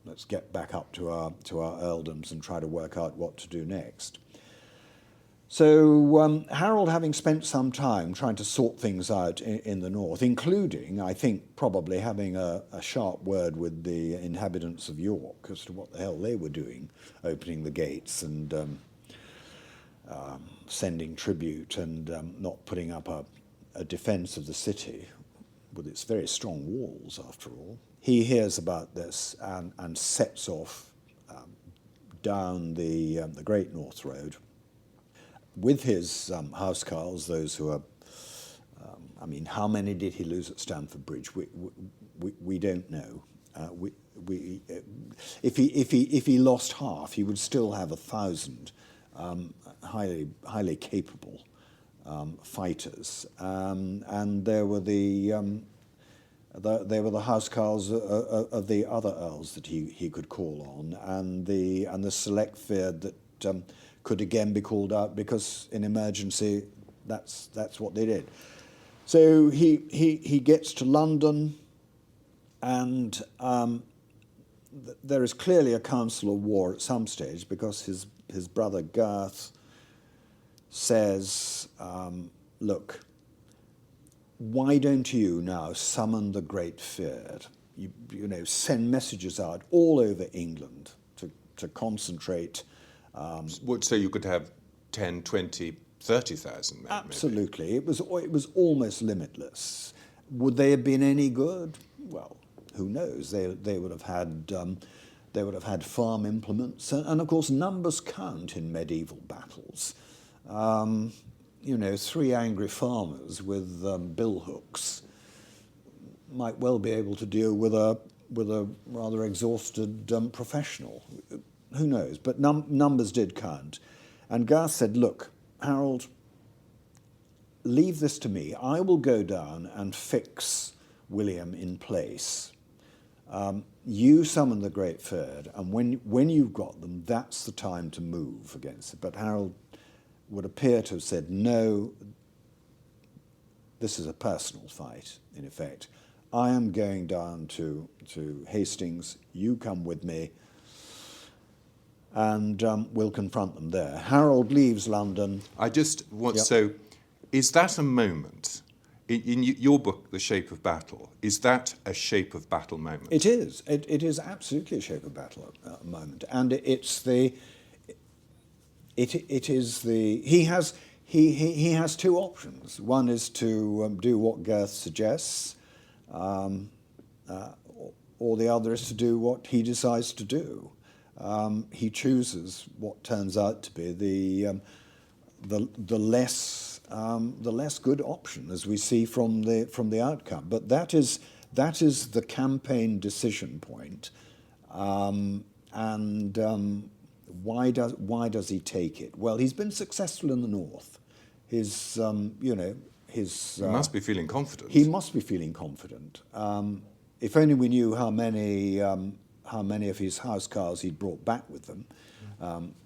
Let's get back up to our earldoms and try to work out what to do next. So Harold, having spent some time trying to sort things out in the north, including, I think, probably having a sharp word with the inhabitants of York as to what the hell they were doing, opening the gates and sending tribute and not putting up a defence of the city with its very strong walls, after all. He hears about this and sets off down the Great North Road with his housecarls, those who are, how many did he lose at Stamford Bridge? We don't know. If he lost half, he would still have 1,000 highly capable fighters, and there were the housecarls of the other earls that he could call on, and the select feared that could again be called out because in emergency that's what they did. So he gets to London, and there is clearly a council of war at some stage because his brother Garth says, look, why don't you now summon the great feared? Send messages out all over England to concentrate. So you could have 10, 20, 30,000 men. Absolutely. Maybe. It was almost limitless. Would they have been any good? Well, who knows? They would have had farm implements, and of course numbers count in medieval battles. 3 angry farmers with billhooks might well be able to deal with a rather exhausted professional. Who knows? But numbers did count. And Garth said, look, Harold, leave this to me. I will go down and fix William in place. You summon the great feared, and when you've got them, that's the time to move against it. But Harold would appear to have said, no, this is a personal fight, in effect. I am going down to Hastings, you come with me, and we'll confront them there. Harold leaves London. I just want, Yep. so is that a moment, in your book, The Shape of Battle, is that a shape of battle moment? It is. It is absolutely a shape of battle moment. And it's the, it is the, he has two options. One is to do what Girth suggests, or the other is to do what he decides to do. He chooses what turns out to be the less good option, as we see from the outcome. But that is the campaign decision point, why does he take it? Well, he's been successful in the north. He must be feeling confident. He must be feeling confident. If only we knew how many of his housecarls he'd brought back with them,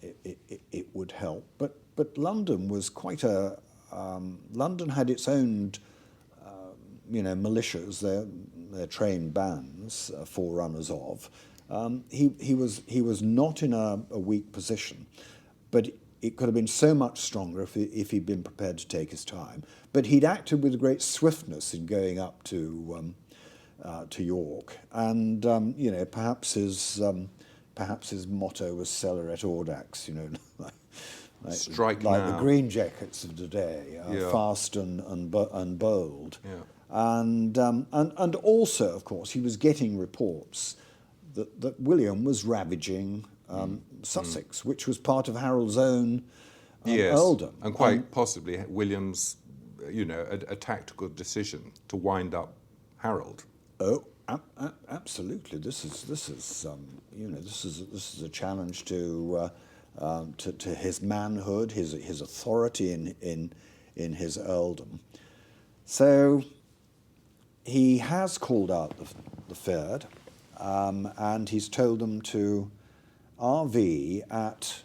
it would help. But London was quite a. London had its own, militias, their trained bands, forerunners of. He was not in a weak position, but it could have been so much stronger if he'd been prepared to take his time. But he'd acted with great swiftness in going up to York, and perhaps his motto was "Celeret Audax," like now. the green jackets of today, fast and bold. Yeah. And also, of course, he was getting reports that William was ravaging Sussex, which was part of Harold's own earldom. And quite possibly William's, a tactical decision to wind up Harold. Oh, absolutely. This is a challenge to his manhood, his authority in his earldom. So he has called out the Fyrd, and he's told them to RV at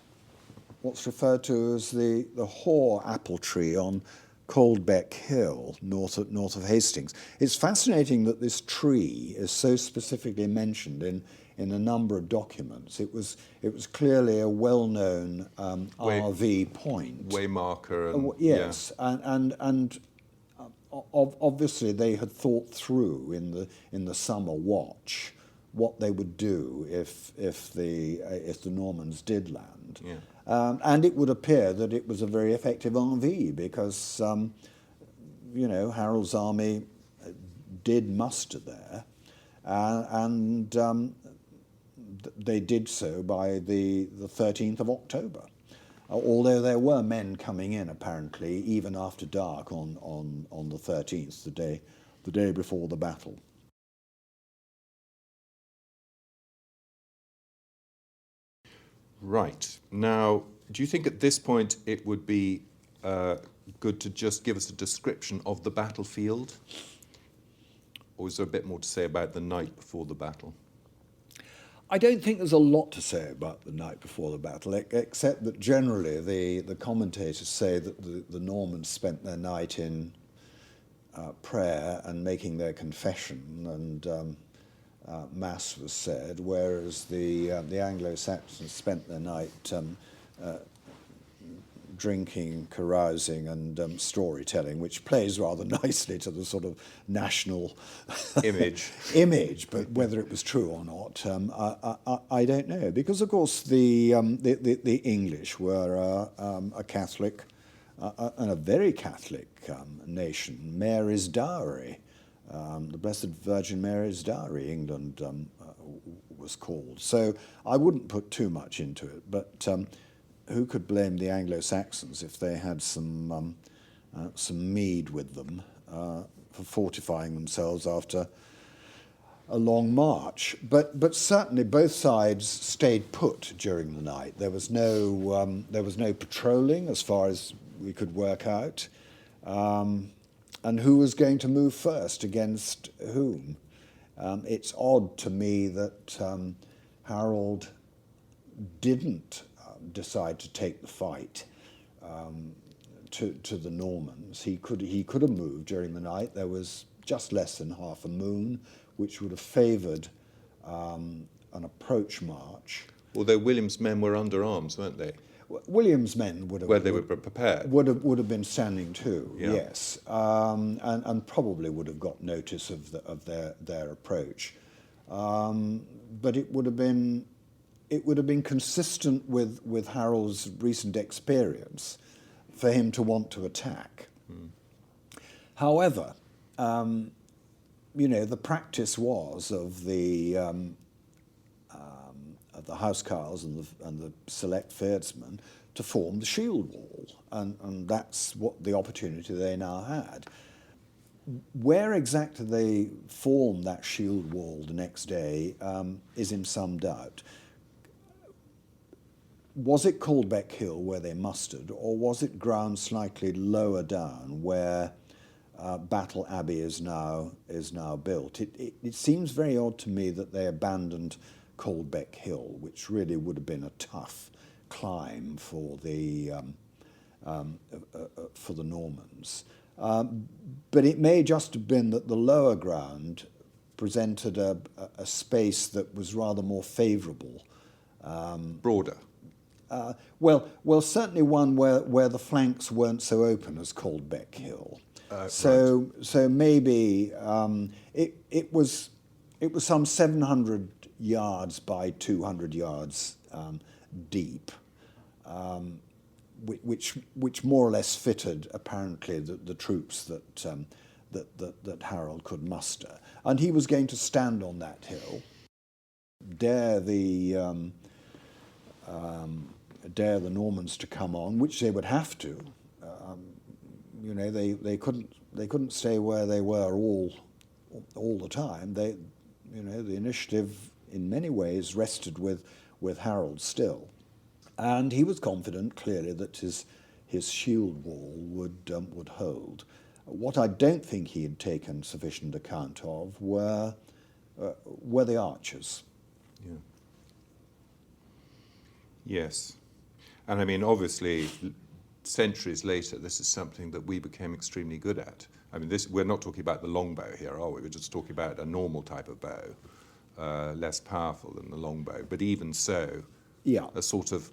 what's referred to as the Hoare apple tree on Coldbeck Hill, north of Hastings. It's fascinating that this tree is so specifically mentioned in a number of documents. It was clearly a well-known RV point. Waymarker. And, yes, and obviously they had thought through in the summer watch what they would do if the Normans did land. Yeah. And it would appear that it was a very effective RV because, Harold's army did muster there, and they did so by the 13th of October. Although there were men coming in, apparently, even after dark on the 13th, the day before the battle. Right. Now, do you think at this point it would be good to just give us a description of the battlefield? Or is there a bit more to say about the night before the battle? I don't think there's a lot to say about the night before the battle, except that generally the commentators say that the Normans spent their night in prayer and making their confession, and Mass was said, whereas the Anglo-Saxons spent their night drinking, carousing, and storytelling, which plays rather nicely to the sort of national image. But whether it was true or not, I don't know. Because of course the English were a Catholic and a very Catholic nation. Mary's Dowry, the Blessed Virgin Mary's Dowry, England was called. So I wouldn't put too much into it, but. Who could blame the Anglo-Saxons if they had some mead with them for fortifying themselves after a long march? But certainly both sides stayed put during the night. There was no patrolling as far as we could work out, and who was going to move first against whom? It's odd to me that Harold didn't decide to take the fight to the Normans. He could have moved during the night. There was just less than half a moon, which would have favoured an approach march. Although William's men were under arms, weren't they? William's men would have Where they were prepared. would have been standing too, Yeah. yes, and probably would have got notice of their approach, but it would have been consistent with Harold's recent experience for him to want to attack. However, the practice was of the housecarls and the select fyrdsmen to form the shield wall, and that's what the opportunity they now had. Where exactly they formed that shield wall the next day is in some doubt. Was it Coldbeck Hill where they mustered, or was it ground slightly lower down where Battle Abbey is now built? It seems very odd to me that they abandoned Coldbeck Hill, which really would have been a tough climb for the Normans. But it may just have been that the lower ground presented a space that was rather more favourable. Broader. Well, certainly one where the flanks weren't so open as Coldbeck Hill. So maybe it was some 700 yards by 200 yards deep, which more or less fitted apparently the troops that Harold could muster, and he was going to stand on that hill, dare the Normans to come on, which they would have to. They couldn't stay where they were all the time. The initiative in many ways rested with Harold still, and he was confident clearly that his shield wall would hold. What I don't think he had taken sufficient account of were the archers. Yeah. Yes, and I mean obviously, centuries later, this is something that we became extremely good at. I mean, we're not talking about the longbow here, are we? We're just talking about a normal type of bow. Less powerful than the longbow, but even so, yeah, a sort of,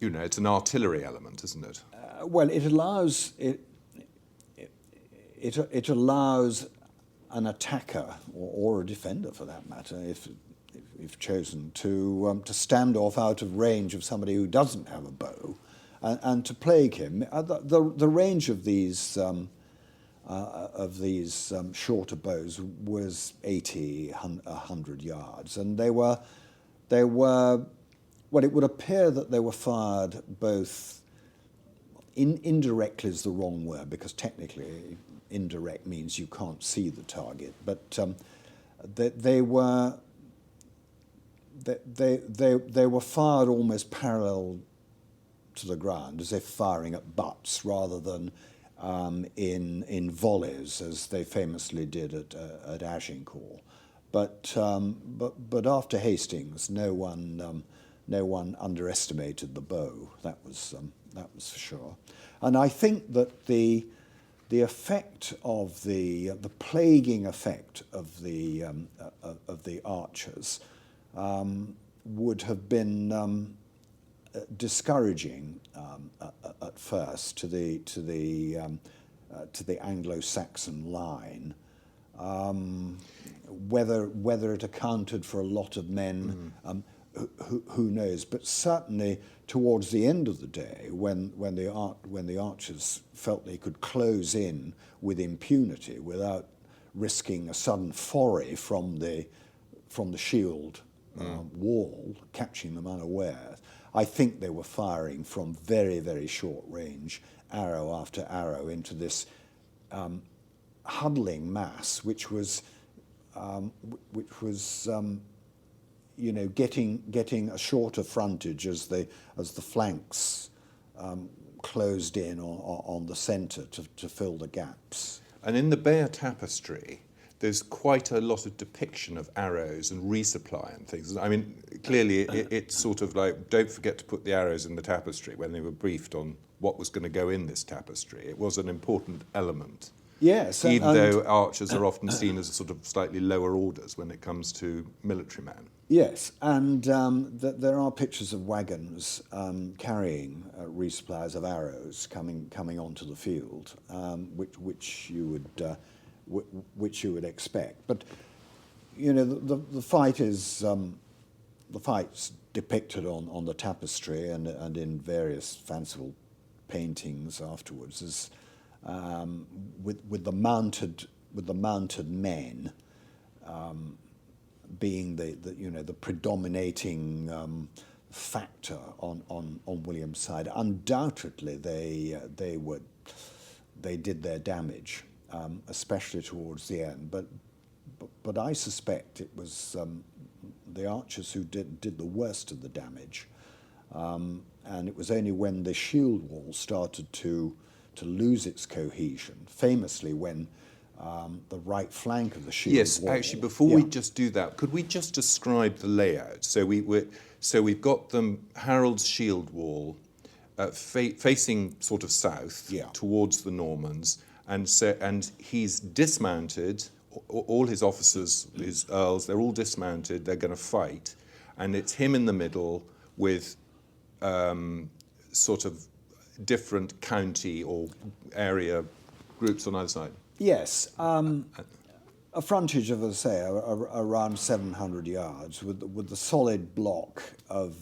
it's an artillery element, isn't it? Well, it allows it allows an attacker or a defender, for that matter, if chosen, to stand off out of range of somebody who doesn't have a bow, and to plague him. The range of these. Shorter bows was 80, 100 yards, and they were, well, it would appear that they were fired both, indirectly is the wrong word, because technically indirect means you can't see the target, but they were fired almost parallel to the ground, as if firing at butts rather than in volleys, as they famously did at Agincourt. But after Hastings, no one underestimated the bow. That was for sure. And I think that the effect of the plaguing effect of the archers would have been discouraging at first to the Anglo-Saxon line. Whether it accounted for a lot of men, who knows? But certainly towards the end of the day, when the archers felt they could close in with impunity without risking a sudden foray from the shield wall, catching them unaware, I think they were firing from very, very short range, arrow after arrow, into this huddling mass, which was getting a shorter frontage as the flanks closed in on the centre to fill the gaps. And in the Bear Tapestry, there's quite a lot of depiction of arrows and resupply and things. I mean, clearly it's sort of like, don't forget to put the arrows in the tapestry when they were briefed on what was going to go in this tapestry. It was an important element. Yes. Even though archers are often seen as sort of slightly lower orders when it comes to military men. Yes, and there are pictures of wagons carrying resupplies of arrows coming onto the field, which you would expect. But you know, the fight is the fight's depicted on the tapestry and in various fanciful paintings afterwards as with the mounted men. Being the predominating factor on William's side. Undoubtedly, they did their damage, especially towards the end. But I suspect it was the archers who did the worst of the damage, and it was only when the shield wall started to lose its cohesion, famously when the right flank of the shield yes, wall. actually, before we just do that, could we just describe the layout? So we've got Harold's shield wall facing sort of south towards the Normans, and he's dismounted. All his officers, his earls, they're all dismounted. They're going to fight, and it's him in the middle with sort of different county or area groups on either side. Yes, a frontage of, as I say, around 700 yards, with the solid block of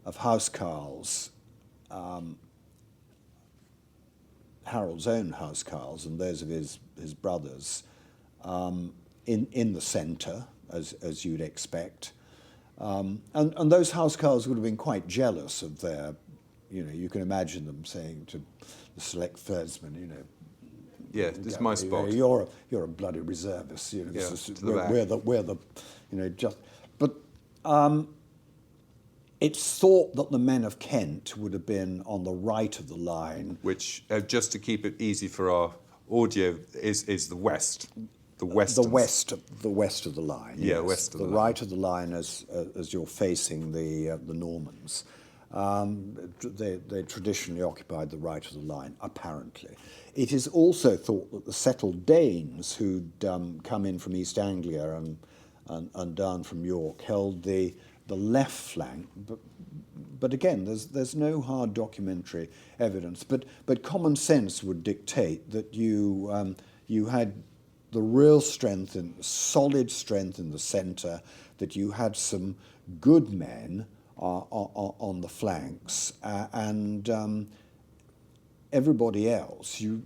housecarls, Harold's own housecarls and those of his brothers, in the centre, as you'd expect, and those housecarls would have been quite jealous of their, you can imagine them saying to the select herdsmen, yeah, this is my spot. You're a bloody reservist. We're the But it's thought that the men of Kent would have been on the right of the line, which, just to keep it easy for our audio, is the west, the west of the line. Yeah, yes. west of the line. Right of the line as you're facing the Normans. They traditionally occupied the right of the line, apparently. It is also thought that the settled Danes who'd come in from East Anglia and down from York held the left flank, but again, there's no hard documentary evidence. But common sense would dictate that you had the real strength and solid strength in the centre, that you had some good men on the flanks, and everybody else you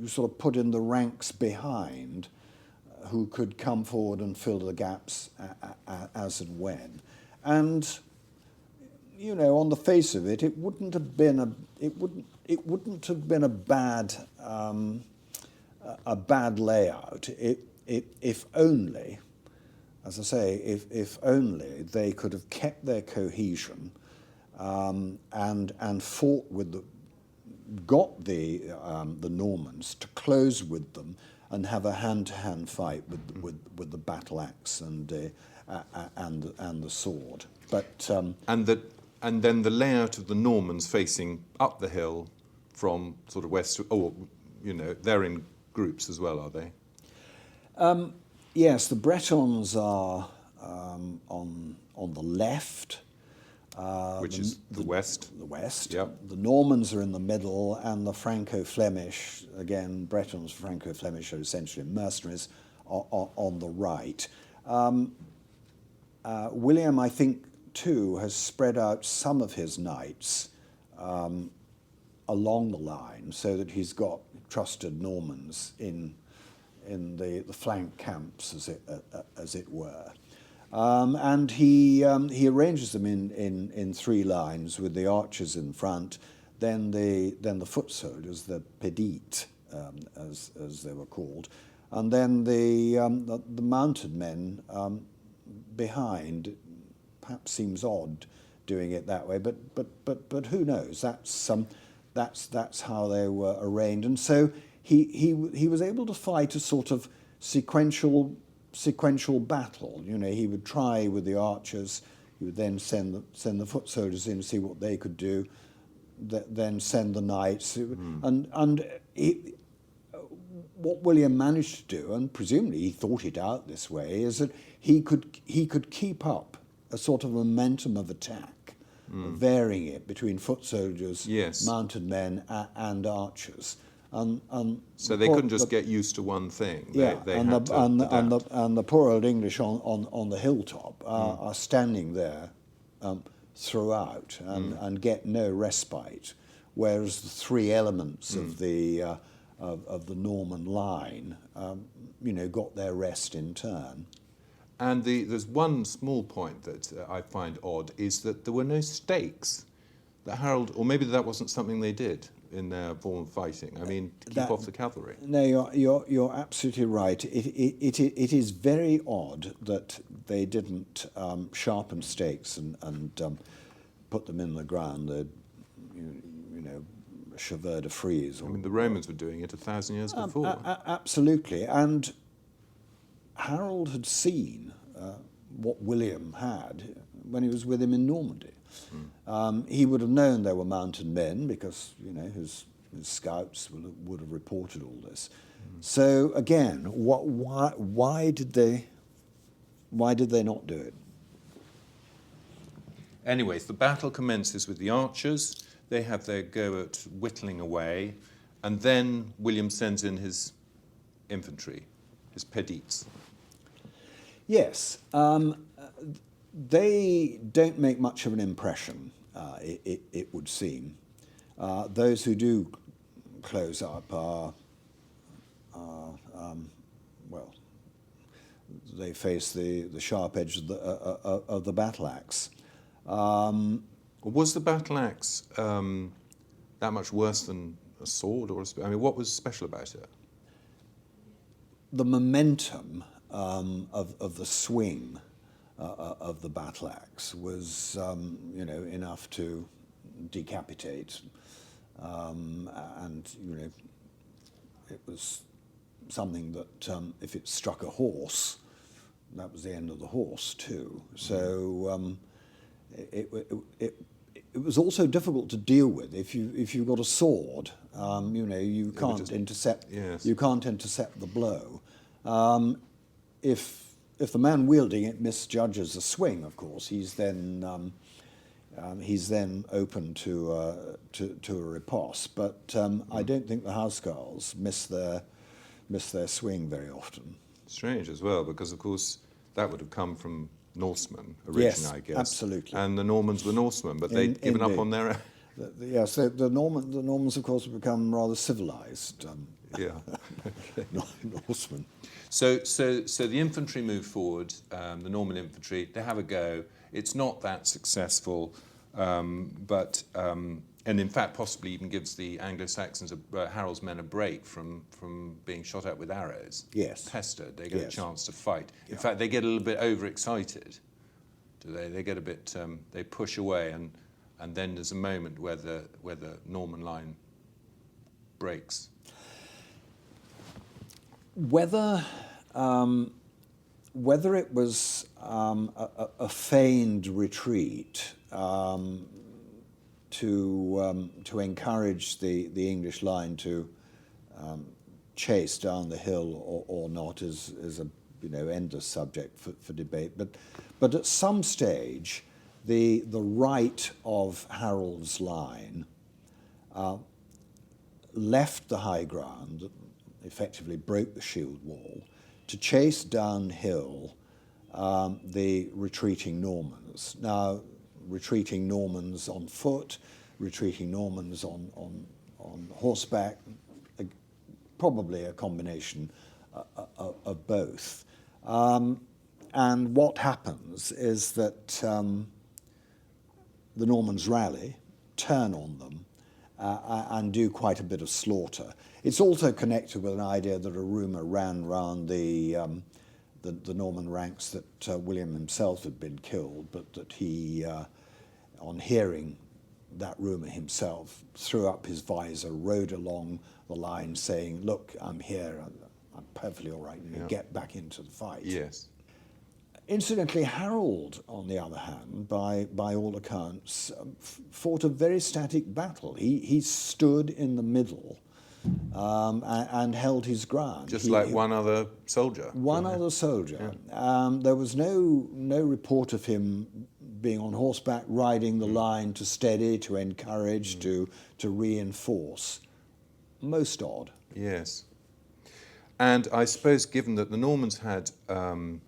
sort of put in the ranks behind, who could come forward and fill the gaps as and when. And on the face of it, it wouldn't have been a bad layout. If only, as I say, if only they could have kept their cohesion and fought got the Normans to close with them and have a hand-to-hand fight with the battle axe and the sword. But and then the layout of the Normans facing up the hill from sort of west. They're in groups as well, are they? Yes, the Bretons are on the left. Which is the west. The west. Yep. The Normans are in the middle, and the Franco-Flemish, again, Bretons, Franco-Flemish are essentially mercenaries, on the right. William, I think, too, has spread out some of his knights along the line, so that he's got trusted Normans in the flank camps, as it were. And he arranges them in three lines, with the archers in front, then the foot soldiers, the pedite, as they were called, and then the mounted men behind. It perhaps seems odd doing it that way, but who knows? That's how they were arranged, and so he was able to fight a sort of sequential battle. You know, he would try with the archers. He would then send the foot soldiers in to see what they could do. Then send the knights, and what William managed to do, and presumably he thought it out this way, is that he could keep up a sort of momentum of attack, varying it between foot soldiers, yes, mounted men, and archers. So they couldn't just get used to one thing. They had to adapt. And the poor old English on the hilltop are standing there throughout and get no respite, whereas the three elements of the Norman line, got their rest in turn. And there's one small point that I find odd, is that there were no stakes. That Harold, or maybe that wasn't something they did in their form of fighting. I mean, to keep off the cavalry. No, you're absolutely right. It is very odd that they didn't sharpen stakes and put them in the ground. Chevaux de frise. I mean, the Romans were doing it 1,000 years before. Absolutely, and Harold had seen what William had when he was with him in Normandy. He would have known there were mounted men because his scouts would have reported all this. So again, why did they not do it? Anyways, the battle commences with the archers. They have their go at whittling away, and then William sends in his infantry, his pedites. Yes, they don't make much of an impression, it would seem. Those who do close up are, they face the sharp edge of the battle axe. Was the battle axe that much worse than a sword? What was special about it? The momentum of the swing of the battle axe was, enough to decapitate, and it was something that if it struck a horse, that was the end of the horse too. So it was also difficult to deal with. If you've got a sword, you can't intercept. Yes. You can't intercept the blow. If the man wielding it misjudges a swing, of course, he's then open to a riposte. But I don't think the housecarls miss their swing very often. Strange as well, because of course that would have come from Norsemen originally, yes, I guess. Absolutely. And the Normands were Norsemen, but they'd given up on their. Yes, the Normans, of course, have become rather civilized. Norsemen. So the infantry move forward. The Norman infantry, they have a go. It's not that successful, but and in fact possibly even gives the Anglo-Saxons, Harold's men, a break from being shot at with arrows. Yes. Pestered. They get a chance to fight. In fact, they get a little bit overexcited. Do they? They get a bit. They push away, and then there's a moment where the Norman line breaks. Whether it was a feigned retreat to encourage the English line to chase down the hill or not is a endless subject for debate. But at some stage, the right of Harold's line left the high ground, effectively broke the shield wall, to chase downhill the retreating Normans. Now, retreating Normans on foot, retreating Normans on horseback, probably a combination of both. And what happens is that the Normans rally, turn on them, and do quite a bit of slaughter. It's also connected with an idea that a rumour ran round the Norman ranks that William himself had been killed, but that he, on hearing that rumour himself, threw up his visor, rode along the line saying, "Look, I'm here, perfectly all right, get back into the fight. Yes. Incidentally, Harold, on the other hand, by all accounts, fought a very static battle. He stood in the middle and held his ground. Just like one other soldier. One other soldier. There was no report of him being on horseback, riding the line to steady, to encourage, to reinforce. Most odd. Yes. And I suppose, given that the Normans had,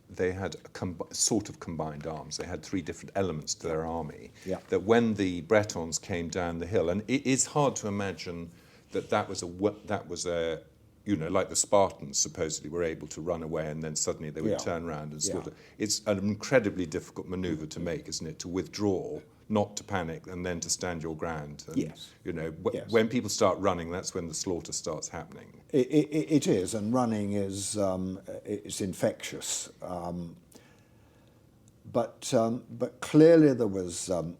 they had sort of combined arms, they had three different elements to their army, that when the Bretons came down the hill, and it is hard to imagine that was a, you know, like the Spartans supposedly were able to run away and then suddenly they would turn around and slaughter. It's an incredibly difficult maneuver to make, isn't it? To withdraw, not to panic, and then to stand your ground. And, you know, when people start running, that's when the slaughter starts happening. It is, and running is it's infectious. But clearly there was a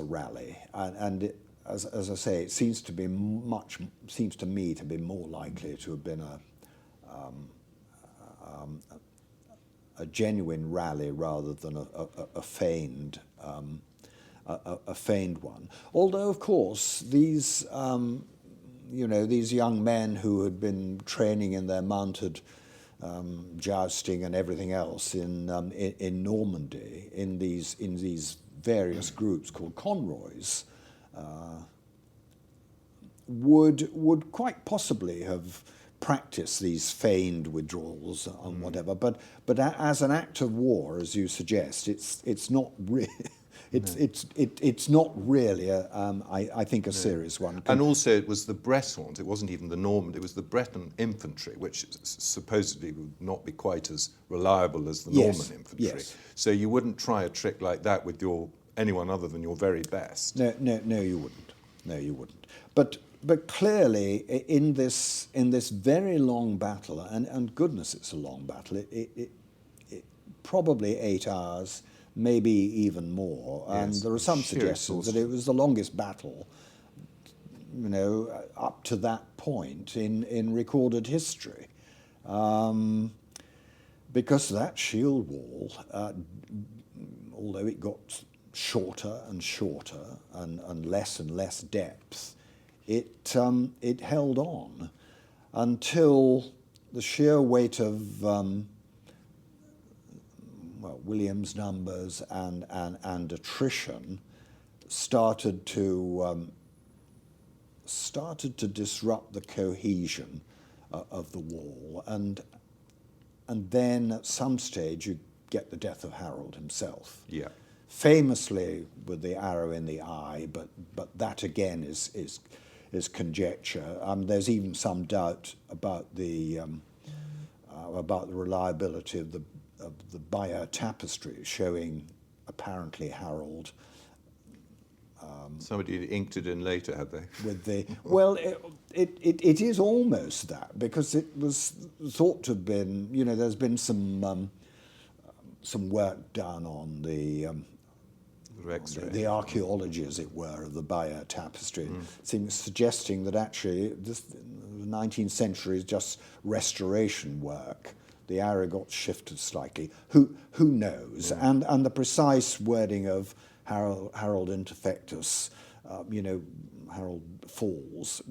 rally, and it, as I say, it seems to me to be more likely to have been a genuine rally rather than a feigned one. Although, of course, these these young men who had been training in their mounted jousting and everything else in Normandy, in these various groups called conroys, would quite possibly have practiced these feigned withdrawals and whatever, but as an act of war, as you suggest, it's not really. It's not really, I think, a serious one. And also it was the Bretons, it wasn't even the Normand, it was the Breton infantry, which supposedly would not be quite as reliable as the Norman infantry. Yes. So you wouldn't try a trick like that with anyone other than your very best. No, you wouldn't. No, you wouldn't. But clearly, in this very long battle, and goodness, it's a long battle. It probably 8 hours. Maybe even more, and there are some suggestions that it was the longest battle, you know, up to that point in recorded history, because that shield wall, although it got shorter and shorter and less depth, it held on until the sheer weight of William's numbers and attrition started to disrupt the cohesion of the wall, and then at some stage you get the death of Harold himself. Yeah. Famously with the arrow in the eye, but that again is conjecture. There's even some doubt about the reliability of the Bayeux tapestry showing apparently Harold. Somebody inked it in later, had they? With the it is almost that, because it was thought to have been, you know, there's been some work done on the archaeology, as it were, of the Bayeux tapestry, suggesting that actually the 19th century is just restoration work. The arrow got shifted slightly. Who knows? And the precise wording of Harold interfectus, Harold falls.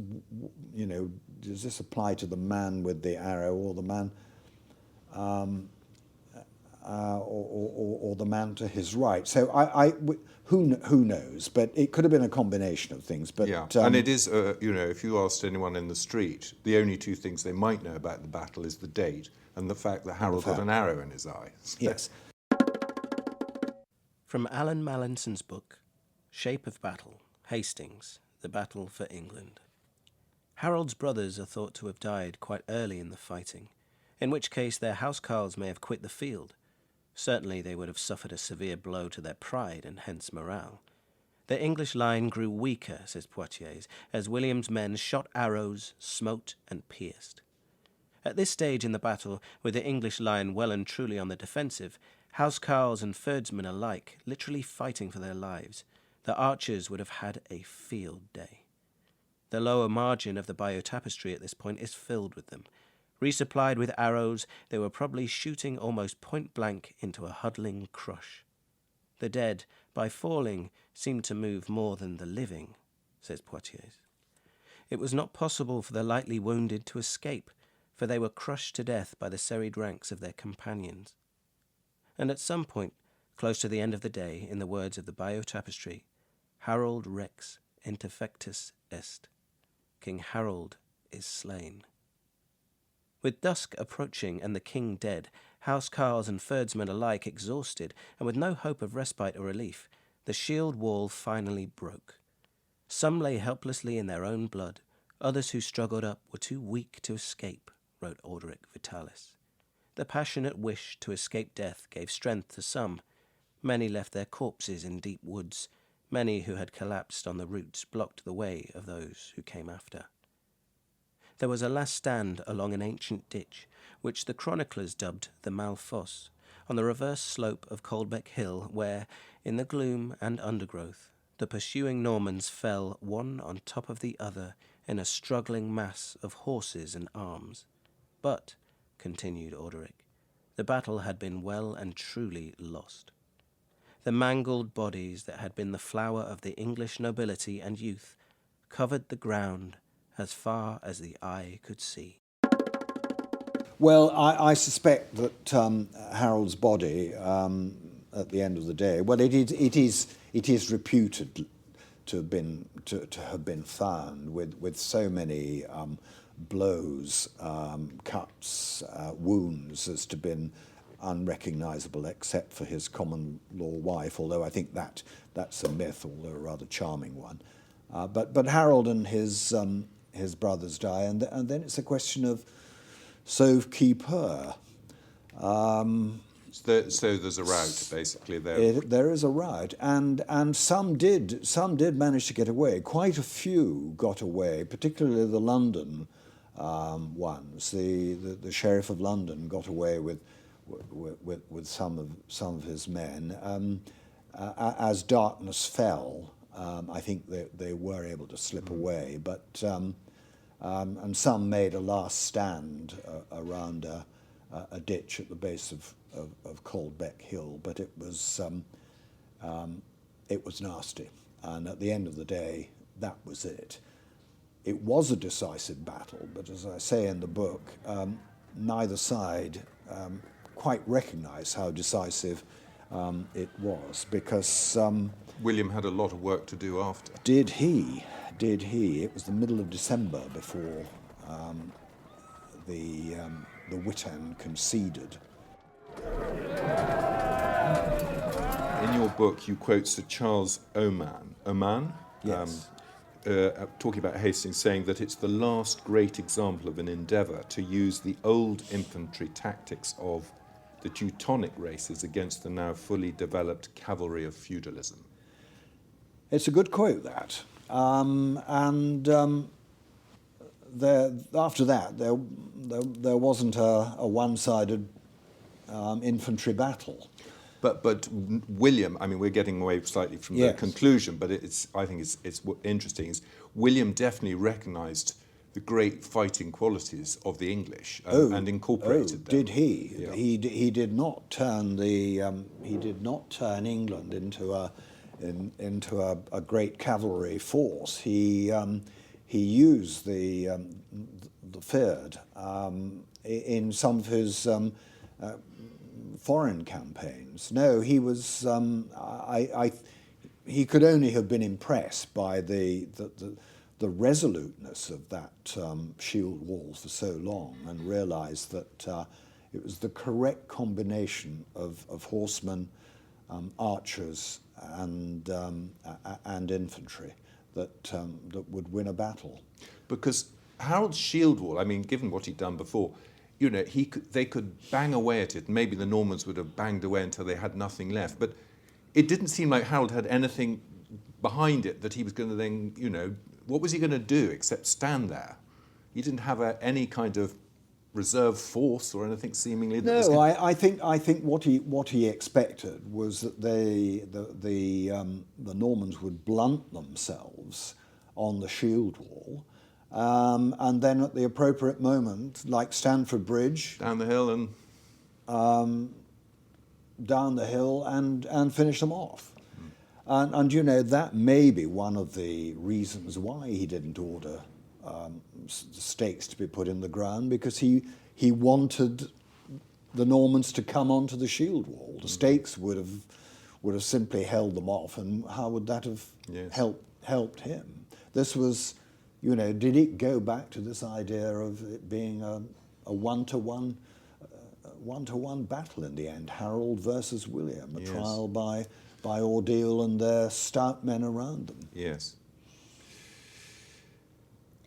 You know, does this apply to the man with the arrow, or the man, or the man to his right? So who knows? But it could have been a combination of things. But and it is, if you asked anyone in the street, the only two things they might know about the battle is the date and the fact that Harold got an arrow in his eye. Yes. From Allan Mallinson's book, Shape of Battle, Hastings, The Battle for England. Harold's brothers are thought to have died quite early in the fighting, in which case their housecarls may have quit the field. Certainly they would have suffered a severe blow to their pride and hence morale. The English line grew weaker, says Poitiers, as William's men shot arrows, smote and pierced. At this stage in the battle, with the English line well and truly on the defensive, housecarls and herdsmen alike literally fighting for their lives, the archers would have had a field day. The lower margin of the Bayeux tapestry at this point is filled with them, Resupplied with arrows, they were probably shooting almost point-blank into a huddling crush. The dead, by falling, seemed to move more than the living, says Poitiers. It was not possible for the lightly wounded to escape, for they were crushed to death by the serried ranks of their companions. And at some point, close to the end of the day, in the words of the Bayeux Tapestry, Harold rex interfectus est. King Harold is slain. With dusk approaching and the king dead, housecarls and herdsmen alike exhausted, and with no hope of respite or relief, the shield wall finally broke. Some lay helplessly in their own blood, others who struggled up were too weak to escape, wrote Orderic Vitalis. The passionate wish to escape death gave strength to some. Many left their corpses in deep woods. Many who had collapsed on the roots blocked the way of those who came after. There was a last stand along an ancient ditch, which the chroniclers dubbed the Malfosse, on the reverse slope of Coldbeck Hill, where, in the gloom and undergrowth, the pursuing Normans fell one on top of the other in a struggling mass of horses and arms. But, continued Orderic, the battle had been well and truly lost. The mangled bodies that had been the flower of the English nobility and youth covered the ground as far as the eye could see. Well, I suspect that Harold's body, at the end of the day, well, it is reputed to have been found with so many blows, cuts, wounds as to been unrecognisable except for his common law wife. Although I think that's a myth, although a rather charming one. But Harold and his brothers die, and then it's a question of sauve qui peut. So there's a rout, basically. There is a rout, and some did manage to get away. Quite a few got away, particularly the London ones. The Sheriff of London got away with some of his men. As darkness fell, I think they were able to slip away, but and some made a last stand around a ditch at the base of Coldbeck Hill, but it was nasty, and at the end of the day, that was it. It was a decisive battle, but as I say in the book, neither side quite recognised how decisive it was, because William had a lot of work to do after. Did he? It was the middle of December before the Witan conceded. In your book, you quote Sir Charles Oman, Yes. Talking about Hastings, saying that it's the last great example of an endeavour to use the old infantry tactics of the Teutonic races against the now fully developed cavalry of feudalism. It's a good quote, that. After that, there wasn't a one-sided infantry battle. But William, I mean, we're getting away slightly from the conclusion, but I think it's interesting. Is William definitely recognised the great fighting qualities of the English and incorporated them. Did he? Yeah. He did not turn England into a great cavalry force. He used the Fyrd in some of his foreign campaigns. No, he was. He could only have been impressed by the resoluteness of that shield wall for so long, and realised that it was the correct combination of horsemen, archers, and infantry that would win a battle. Because Harold's shield wall, I mean, given what he'd done before, you know, they could bang away at it. Maybe the Normans would have banged away until they had nothing left. But it didn't seem like Harold had anything behind it that he was going to then, you know, what was he going to do except stand there? He didn't have any kind of reserve force or anything seemingly. No, I think what he expected was that the Normans would blunt themselves on the shield wall, and then at the appropriate moment, like Stamford Bridge, Down the hill and... down the hill and finish them off. And you know, that may be one of the reasons why he didn't order stakes to be put in the ground, because he wanted the Normans to come onto the shield wall. The stakes would have simply held them off, and how would that have helped him? This was, you know, did it go back to this idea of it being a one-to-one battle in the end, Harold versus William, a trial by ordeal and their stout men around them? Yes.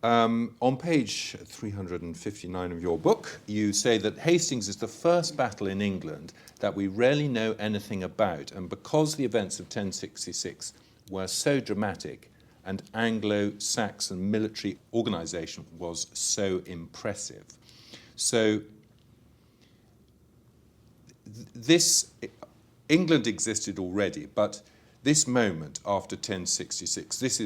On page 359 of your book, you say that Hastings is the first battle in England that we rarely know anything about, and because the events of 1066 were so dramatic and Anglo-Saxon military organisation was so impressive. So England existed already, but this moment after 1066, this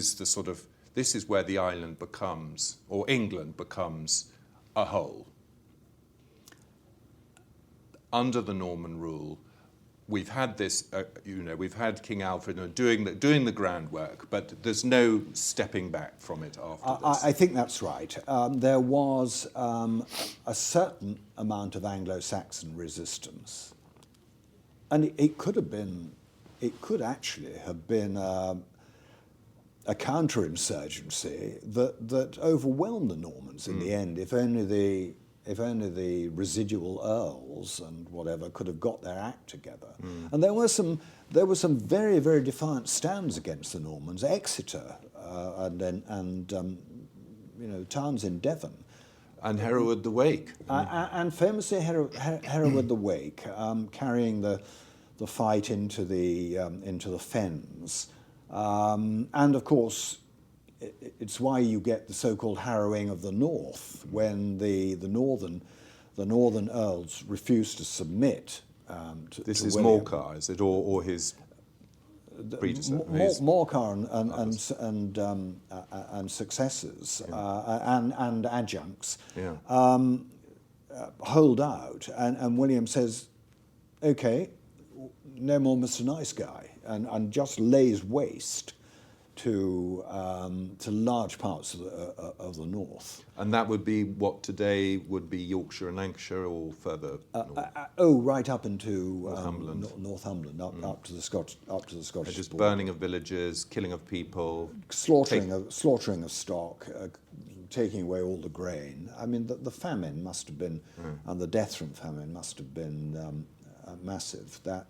is where the island becomes, or England becomes, a whole. Under the Norman rule, we've had this, we've had King Alfred doing the groundwork, but there's no stepping back from it after this. I think that's right. There was a certain amount of Anglo-Saxon resistance, and it could actually have been a counterinsurgency that overwhelmed the Normans in the end. If only the residual earls and whatever could have got their act together. And there were some very, very defiant stands against the Normans. Exeter and towns in Devon. And Hereward the Wake. And famously Hereward the Wake, carrying the fight into the fens. And of course, it's why you get the so-called harrowing of the North, when the northern earls refused to submit This to is William. Morcar, is it, or his predecessor? Morcar and successors and adjuncts hold out, and William says, "Okay, no more Mr. Nice Guy," and just lays waste to large parts of the north. And that would be what today would be Yorkshire and Lancashire, or further north? Right up into Northumberland. up to the Scottish Just border. burning of villages, killing of people, slaughtering of stock, taking away all the grain. I mean, the famine must have been, and the death from famine must have been massive. That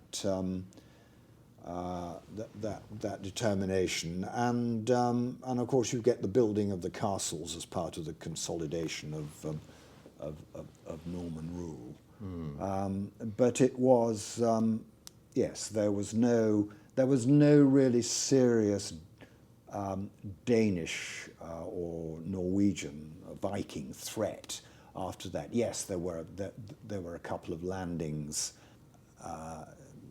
determination, and of course you get the building of the castles as part of the consolidation of Norman rule. But it was there was no really serious Danish or Norwegian Viking threat after that. Yes, there were a couple of landings.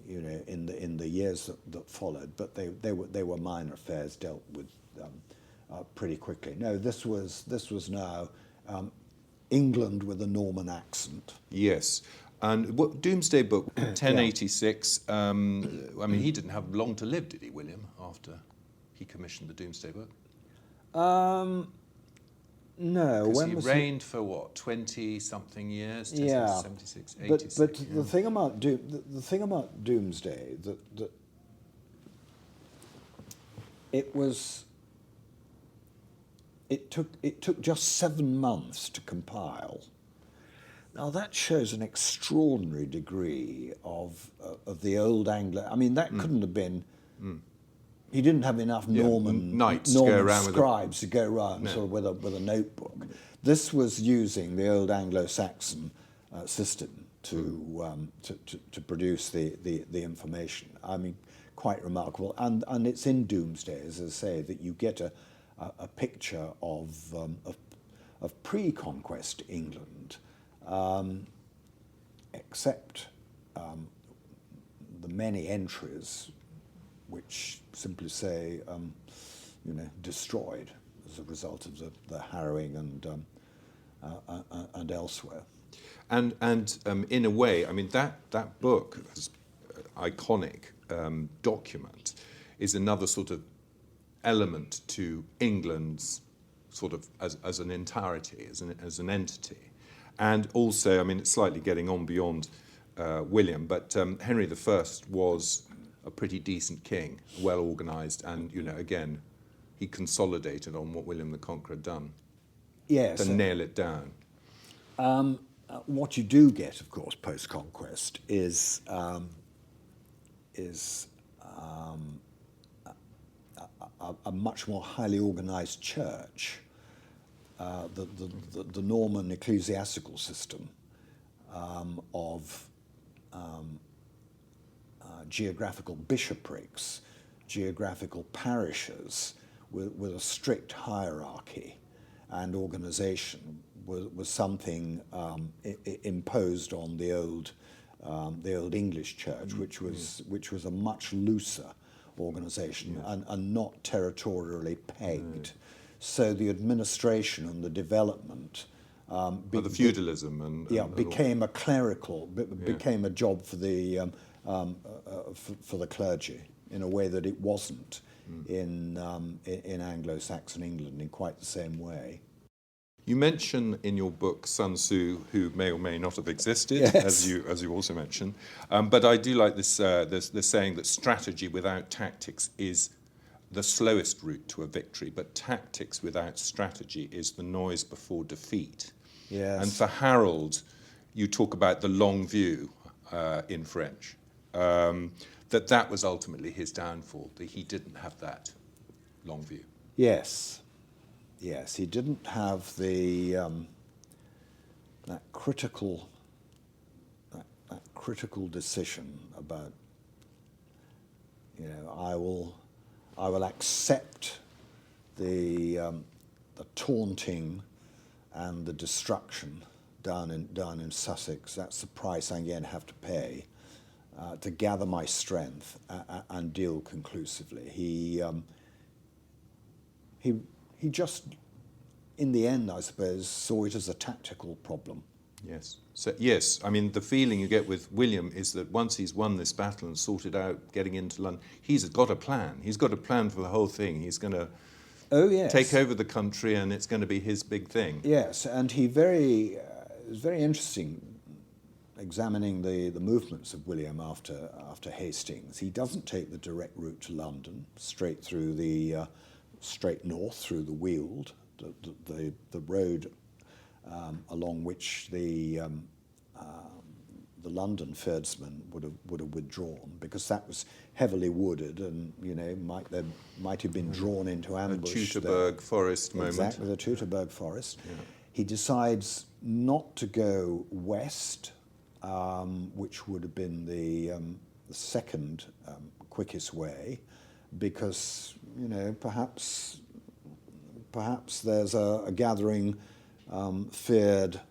In the years that followed, but they were minor affairs dealt with pretty quickly. No, this was now England with a Norman accent. Yes. And Doomsday Book, 1086, I mean, he didn't have long to live, did he, William, after he commissioned the Doomsday Book? No, because he reigned for what, 20-something years? 76, 86. But the thing about Doomsday that it took just 7 months to compile. Now that shows an extraordinary degree of the old Anglo. I mean, that couldn't have been. He didn't have enough Norman scribes to go around sort of with a notebook. This was using the old Anglo-Saxon system to produce the information. I mean, quite remarkable. And it's in Doomsday, as I say, that you get a picture of pre-conquest England, except the many entries which simply say, destroyed, as a result of the harrowing and elsewhere. And in a way, I mean, that book, iconic document, is another sort of element to England's sort of as an entirety, as an entity. And also, I mean, it's slightly getting on beyond William, but Henry I was a pretty decent king, well organised, and, you know, again, he consolidated on what William the Conqueror had done. Yes. To nail it down. What you do get, of course, post-conquest is a much more highly organised church. The Norman ecclesiastical system of geographical bishoprics, geographical parishes with a strict hierarchy and organisation was something imposed on the old English church, which was a much looser organisation and not territorially pegged. So the administration and the development the feudalism and became a clerical, became a job for the clergy in a way that it wasn't in Anglo-Saxon England in quite the same way. You mention in your book Sun Tzu, who may or may not have existed, yes. as you also mentioned. But I do like this saying that strategy without tactics is the slowest route to a victory, but tactics without strategy is the noise before defeat. Yes. And for Harold, you talk about the long view in French, that was ultimately his downfall, that he didn't have that long view. Yes. Yes, he didn't have the that critical decision about, you know, I will accept the taunting and the destruction down in Sussex. That's the price I'm going to have to pay to gather my strength and deal conclusively. He just, in the end, I suppose, saw it as a tactical problem. Yes. So, yes, I mean, the feeling you get with William is that once he's won this battle and sorted out getting into London, he's got a plan. He's got a plan for the whole thing. He's going to take over the country, and it's going to be his big thing. Yes, and it was very interesting examining the movements of William after Hastings. He doesn't take the direct route to London, straight north through the Weald, the road along which the London fyrdsmen would have withdrawn, because that was heavily wooded, and, you know, might have been drawn into ambush. A Teutoburg forest moment. Exactly, the Teutoburg forest. Yeah. He decides not to go west, which would have been the second quickest way, because, you know, perhaps there's a gathering feared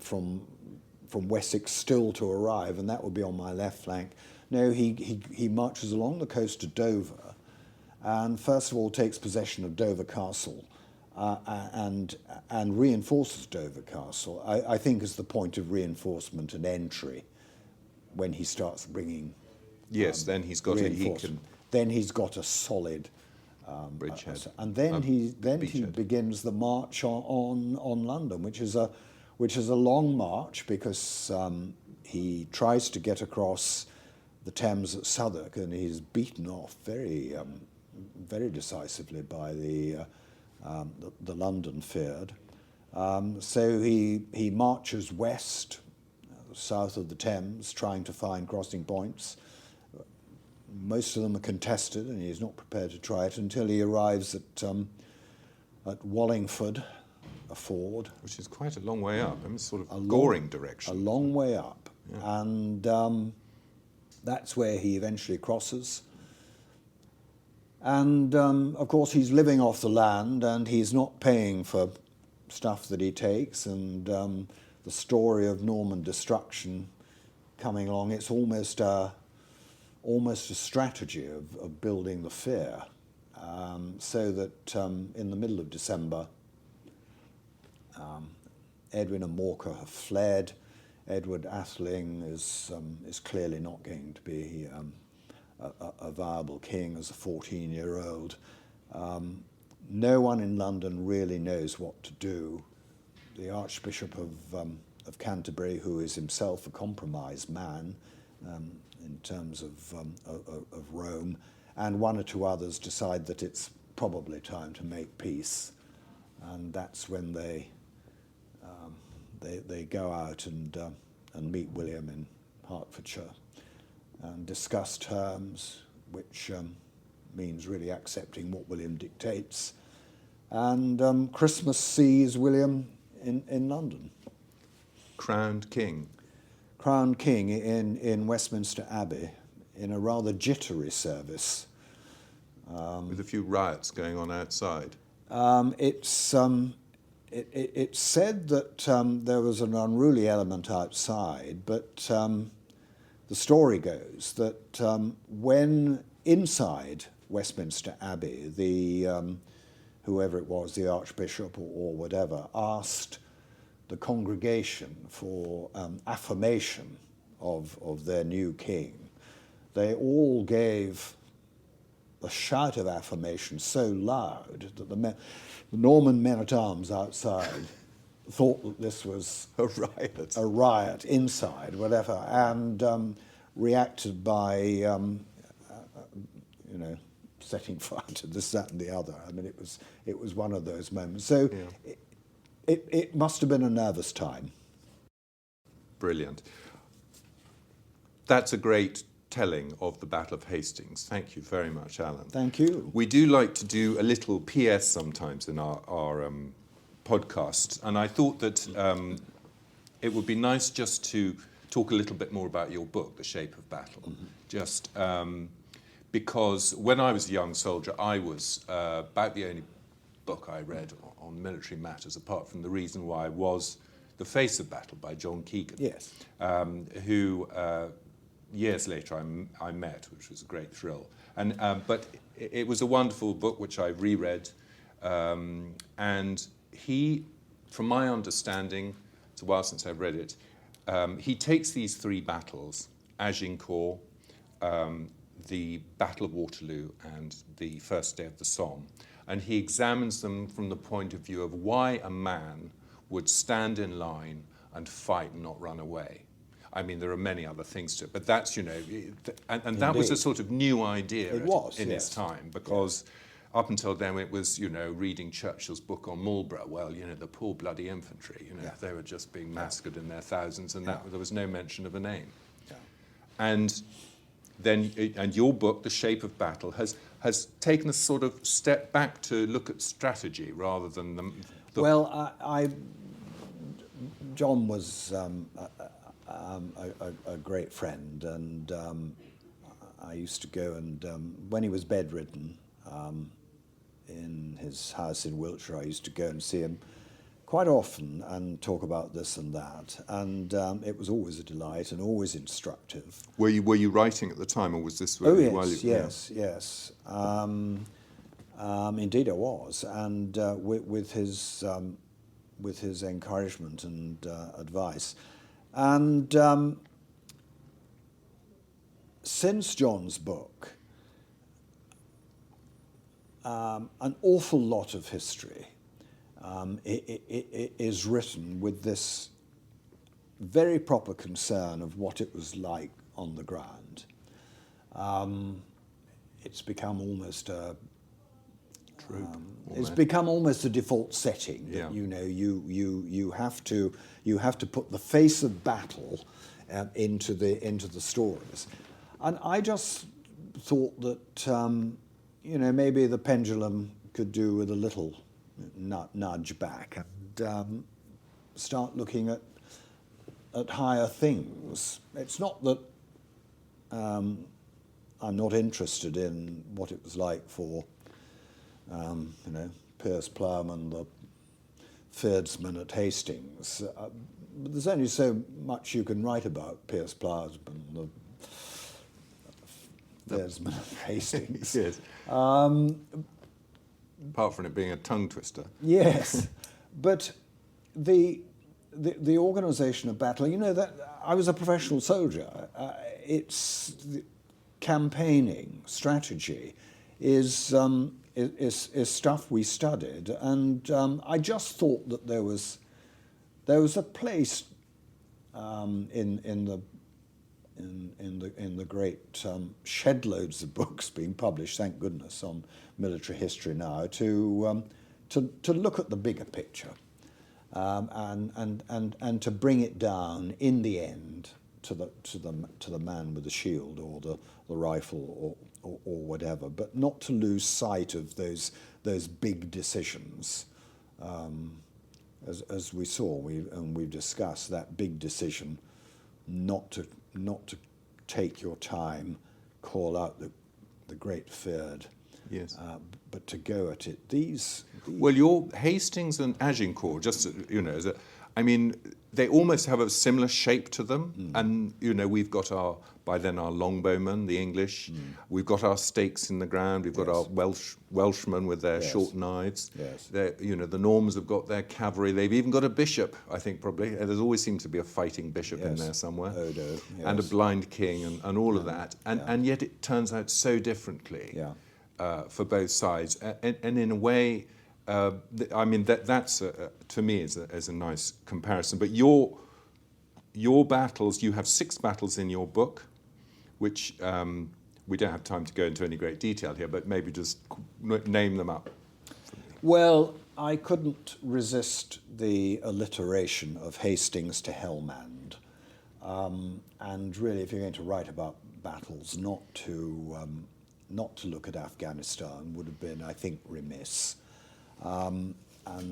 from Wessex still to arrive, and that would be on my left flank. No, he marches along the coast to Dover, and first of all takes possession of Dover Castle, and reinforces Dover Castle. I think is the point of reinforcement and entry, when he starts bringing. Yes, then he's got Then he's got a solid bridgehead, and then he begins the march on London, which is a long march, because he tries to get across the Thames at Southwark, and he's beaten off very decisively by the London fyrd. So he marches west, south of the Thames, trying to find crossing points. Most of them are contested, and he's not prepared to try it until he arrives at Wallingford, a ford. Which is quite a long way up. I mean, sort of Goring direction. A long way up. Yeah. And that's where he eventually crosses. And, of course, he's living off the land, and he's not paying for stuff that he takes. And the story of Norman destruction coming along, it's almost a strategy of building the fear so that in the middle of December, Edwin and Morcar have fled. Edward Atheling is clearly not going to be a viable king as a 14-year-old. No one in London really knows what to do. The Archbishop of Canterbury, who is himself a compromised man in terms of Rome, and one or two others decide that it's probably time to make peace, and that's when they go out and meet William in Hertfordshire and discuss terms, which means really accepting what William dictates. And Christmas sees William in London. Crowned king. Crowned king in Westminster Abbey in a rather jittery service. With a few riots going on outside. It's said that there was an unruly element outside, but the story goes that when inside Westminster Abbey, whoever it was, the Archbishop or whatever, asked the congregation for affirmation of their new king, they all gave a shout of affirmation so loud that the Norman men-at-arms outside thought that this was a riot inside, whatever, and reacted by, setting fire to this, that, and the other. I mean, it was one of those moments. So it must have been a nervous time. Brilliant. That's a great telling of the Battle of Hastings. Thank you very much, Allan. Thank you. We do like to do a little PS sometimes in our podcast, and I thought that it would be nice just to talk a little bit more about your book, The Shape of Battle. Mm-hmm. Just because when I was a young soldier, I was about the only book I read on military matters, apart from The Reason Why, was The Face of Battle by John Keegan. Yes. Who years later I met, which was a great thrill. And but it was a wonderful book which I reread, and he, from my understanding, it's a while since I've read it, he takes these three battles, Agincourt, the Battle of Waterloo, and the First Day of the Somme, and he examines them from the point of view of why a man would stand in line and fight and not run away. I mean, there are many other things to it, but that's, and that was a sort of new idea in its time, because up until then it was, reading Churchill's book on Marlborough. Well, the poor bloody infantry, they were just being massacred in their thousands, and there was no mention of a name. Yeah. And then, your book, The Shape of Battle, has taken a sort of step back to look at strategy rather than the Well, John was a great friend, and I used to go and, when he was bedridden, in his house in Wiltshire, I used to go and see him quite often and talk about this and that, and it was always a delight and always instructive. Were you writing at the time, or was this? Yes. Indeed, I was, and with his encouragement and advice. And since John's book, an awful lot of history is written with this very proper concern of what it was like on the ground. It's become almost a it's become almost a default setting. That, you have to put the face of battle into the stories, and I just thought that maybe the pendulum could do with a little nudge back and start looking at higher things. It's not that I'm not interested in what it was like for Piers Plowman, the Fierdsman at Hastings. But there's only so much you can write about Piers Plowman, the steersman of Hastings. Yes. Apart from it being a tongue twister. Yes, but the organisation of battle. You know that I was a professional soldier. It's campaigning strategy is stuff we studied, and I just thought that there was a place in the great shed loads of books being published, thank goodness, on military history now, to look at the bigger picture, and to bring it down in the end to the man with the shield or the rifle or whatever, but not to lose sight of those big decisions. As we saw, we've discussed that big decision, not to take your time, call out the great feared, yes, but to go at it. Well, your Hastings and Agincourt, just I mean, they almost have a similar shape to them, and we've got our longbowmen, the English. We've got our stakes in the ground. We've got our Welshmen with their short knives. Yes. The Normans have got their cavalry. They've even got a bishop, I think, probably. There's always seems to be a fighting bishop in there somewhere. Odo, yes. And a blind king and all of that. And yet it turns out so differently for both sides. And in a way, I mean, that's to me is a nice comparison. But your battles, you have 6 battles in your book, which we don't have time to go into any great detail here, but maybe just name them up. Well, I couldn't resist the alliteration of Hastings to Helmand. And really, if you're going to write about battles, not to look at Afghanistan would have been, I think, remiss. And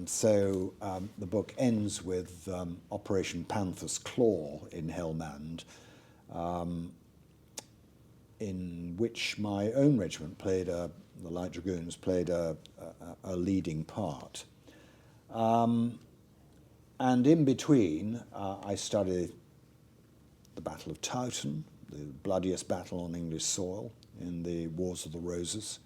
so the book ends with Operation Panther's Claw in Helmand, in which my own regiment the Light Dragoons played a leading part. And in between, I studied the Battle of Towton, the bloodiest battle on English soil in the Wars of the Roses.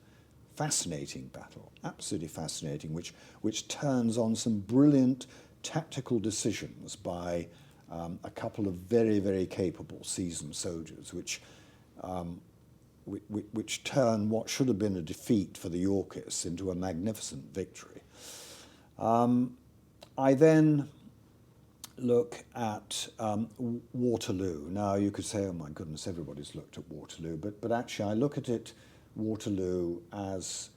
Fascinating battle, absolutely fascinating, which turns on some brilliant tactical decisions by a couple of very, very capable seasoned soldiers, which turn what should have been a defeat for the Yorkists into a magnificent victory. I then look at Waterloo. Now, you could say, oh my goodness, everybody's looked at Waterloo, but actually I look at it, Waterloo, as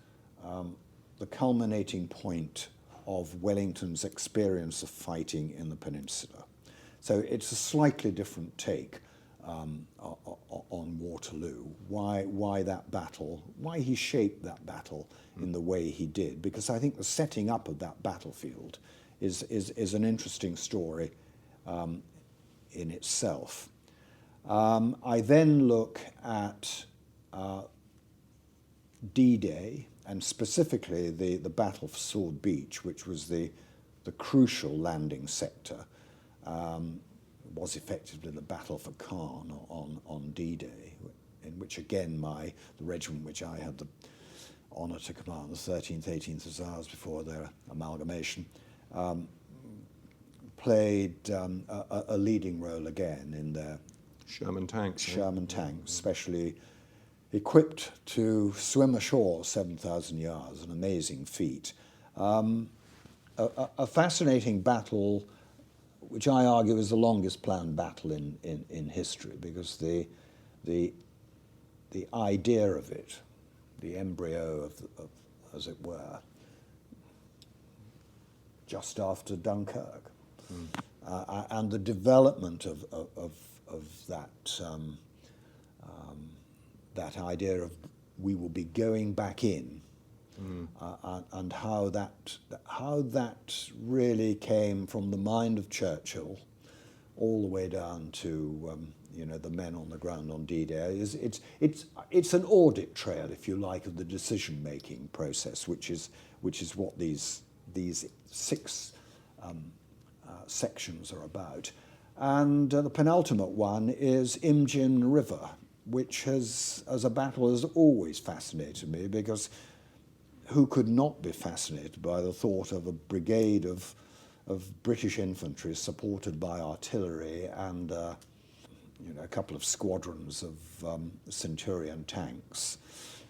the culminating point of Wellington's experience of fighting in the peninsula. So it's a slightly different take on Waterloo, why that battle, why he shaped that battle in the way he did, because I think the setting up of that battlefield is an interesting story in itself. I then look at D-Day, and specifically the Battle for Sword Beach, which was the crucial landing sector, was effectively the battle for Caen on D-Day, in which again the regiment which I had the honour to command, the 13th, 18th Hussars before their amalgamation, played a leading role again in their Sherman tanks. Sherman tanks, specially equipped to swim ashore 7,000 yards, an amazing feat. A fascinating battle, which I argue is the longest planned battle in history, because the idea of it, the embryo of as it were, just after Dunkirk, and the development of that idea of we will be going back in, and how that really came from the mind of Churchill all the way down to the men on the ground on D-Day. It's an audit trail, if you like, of the decision-making process, which is what these 6 sections are about. And the penultimate one is Imjin River, which has, as a battle, has always fascinated me, because who could not be fascinated by the thought of a brigade of British infantry supported by artillery and a couple of squadrons of Centurion tanks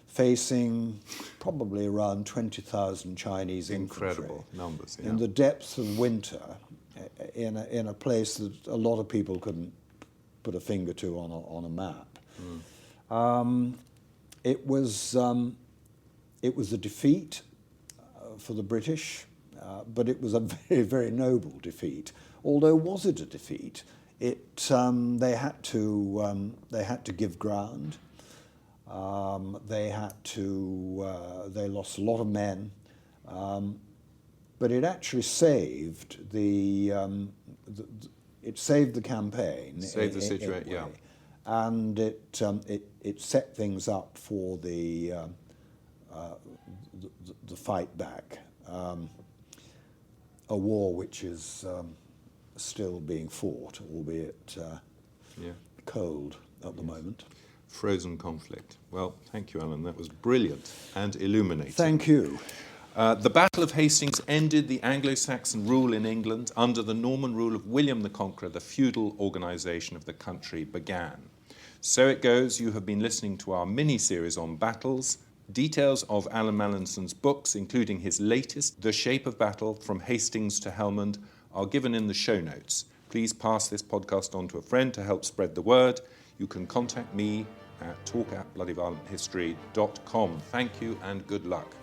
facing probably around 20,000 Chinese infantry. Incredible numbers, yeah. In the depths of winter, in a place that a lot of people couldn't put a finger to on a map. It was a defeat for the British, but it was a very, very noble defeat. Although was it a defeat? They had to give ground. They lost a lot of men, but it actually saved the campaign. Saved the situation, yeah. And it set things up for the fight back. A war which is still being fought, albeit cold at the moment. Frozen conflict. Well, thank you, Allan. That was brilliant and illuminating. Thank you. The Battle of Hastings ended the Anglo-Saxon rule in England. Under the Norman rule of William the Conqueror, the feudal organisation of the country began. So it goes. You have been listening to our mini-series on battles. Details of Allan Mallinson's books, including his latest, The Shape of Battle, From Hastings to Helmond, are given in the show notes. Please pass this podcast on to a friend to help spread the word. You can contact me at talk@bloodyviolenthistory.com. Thank you and good luck.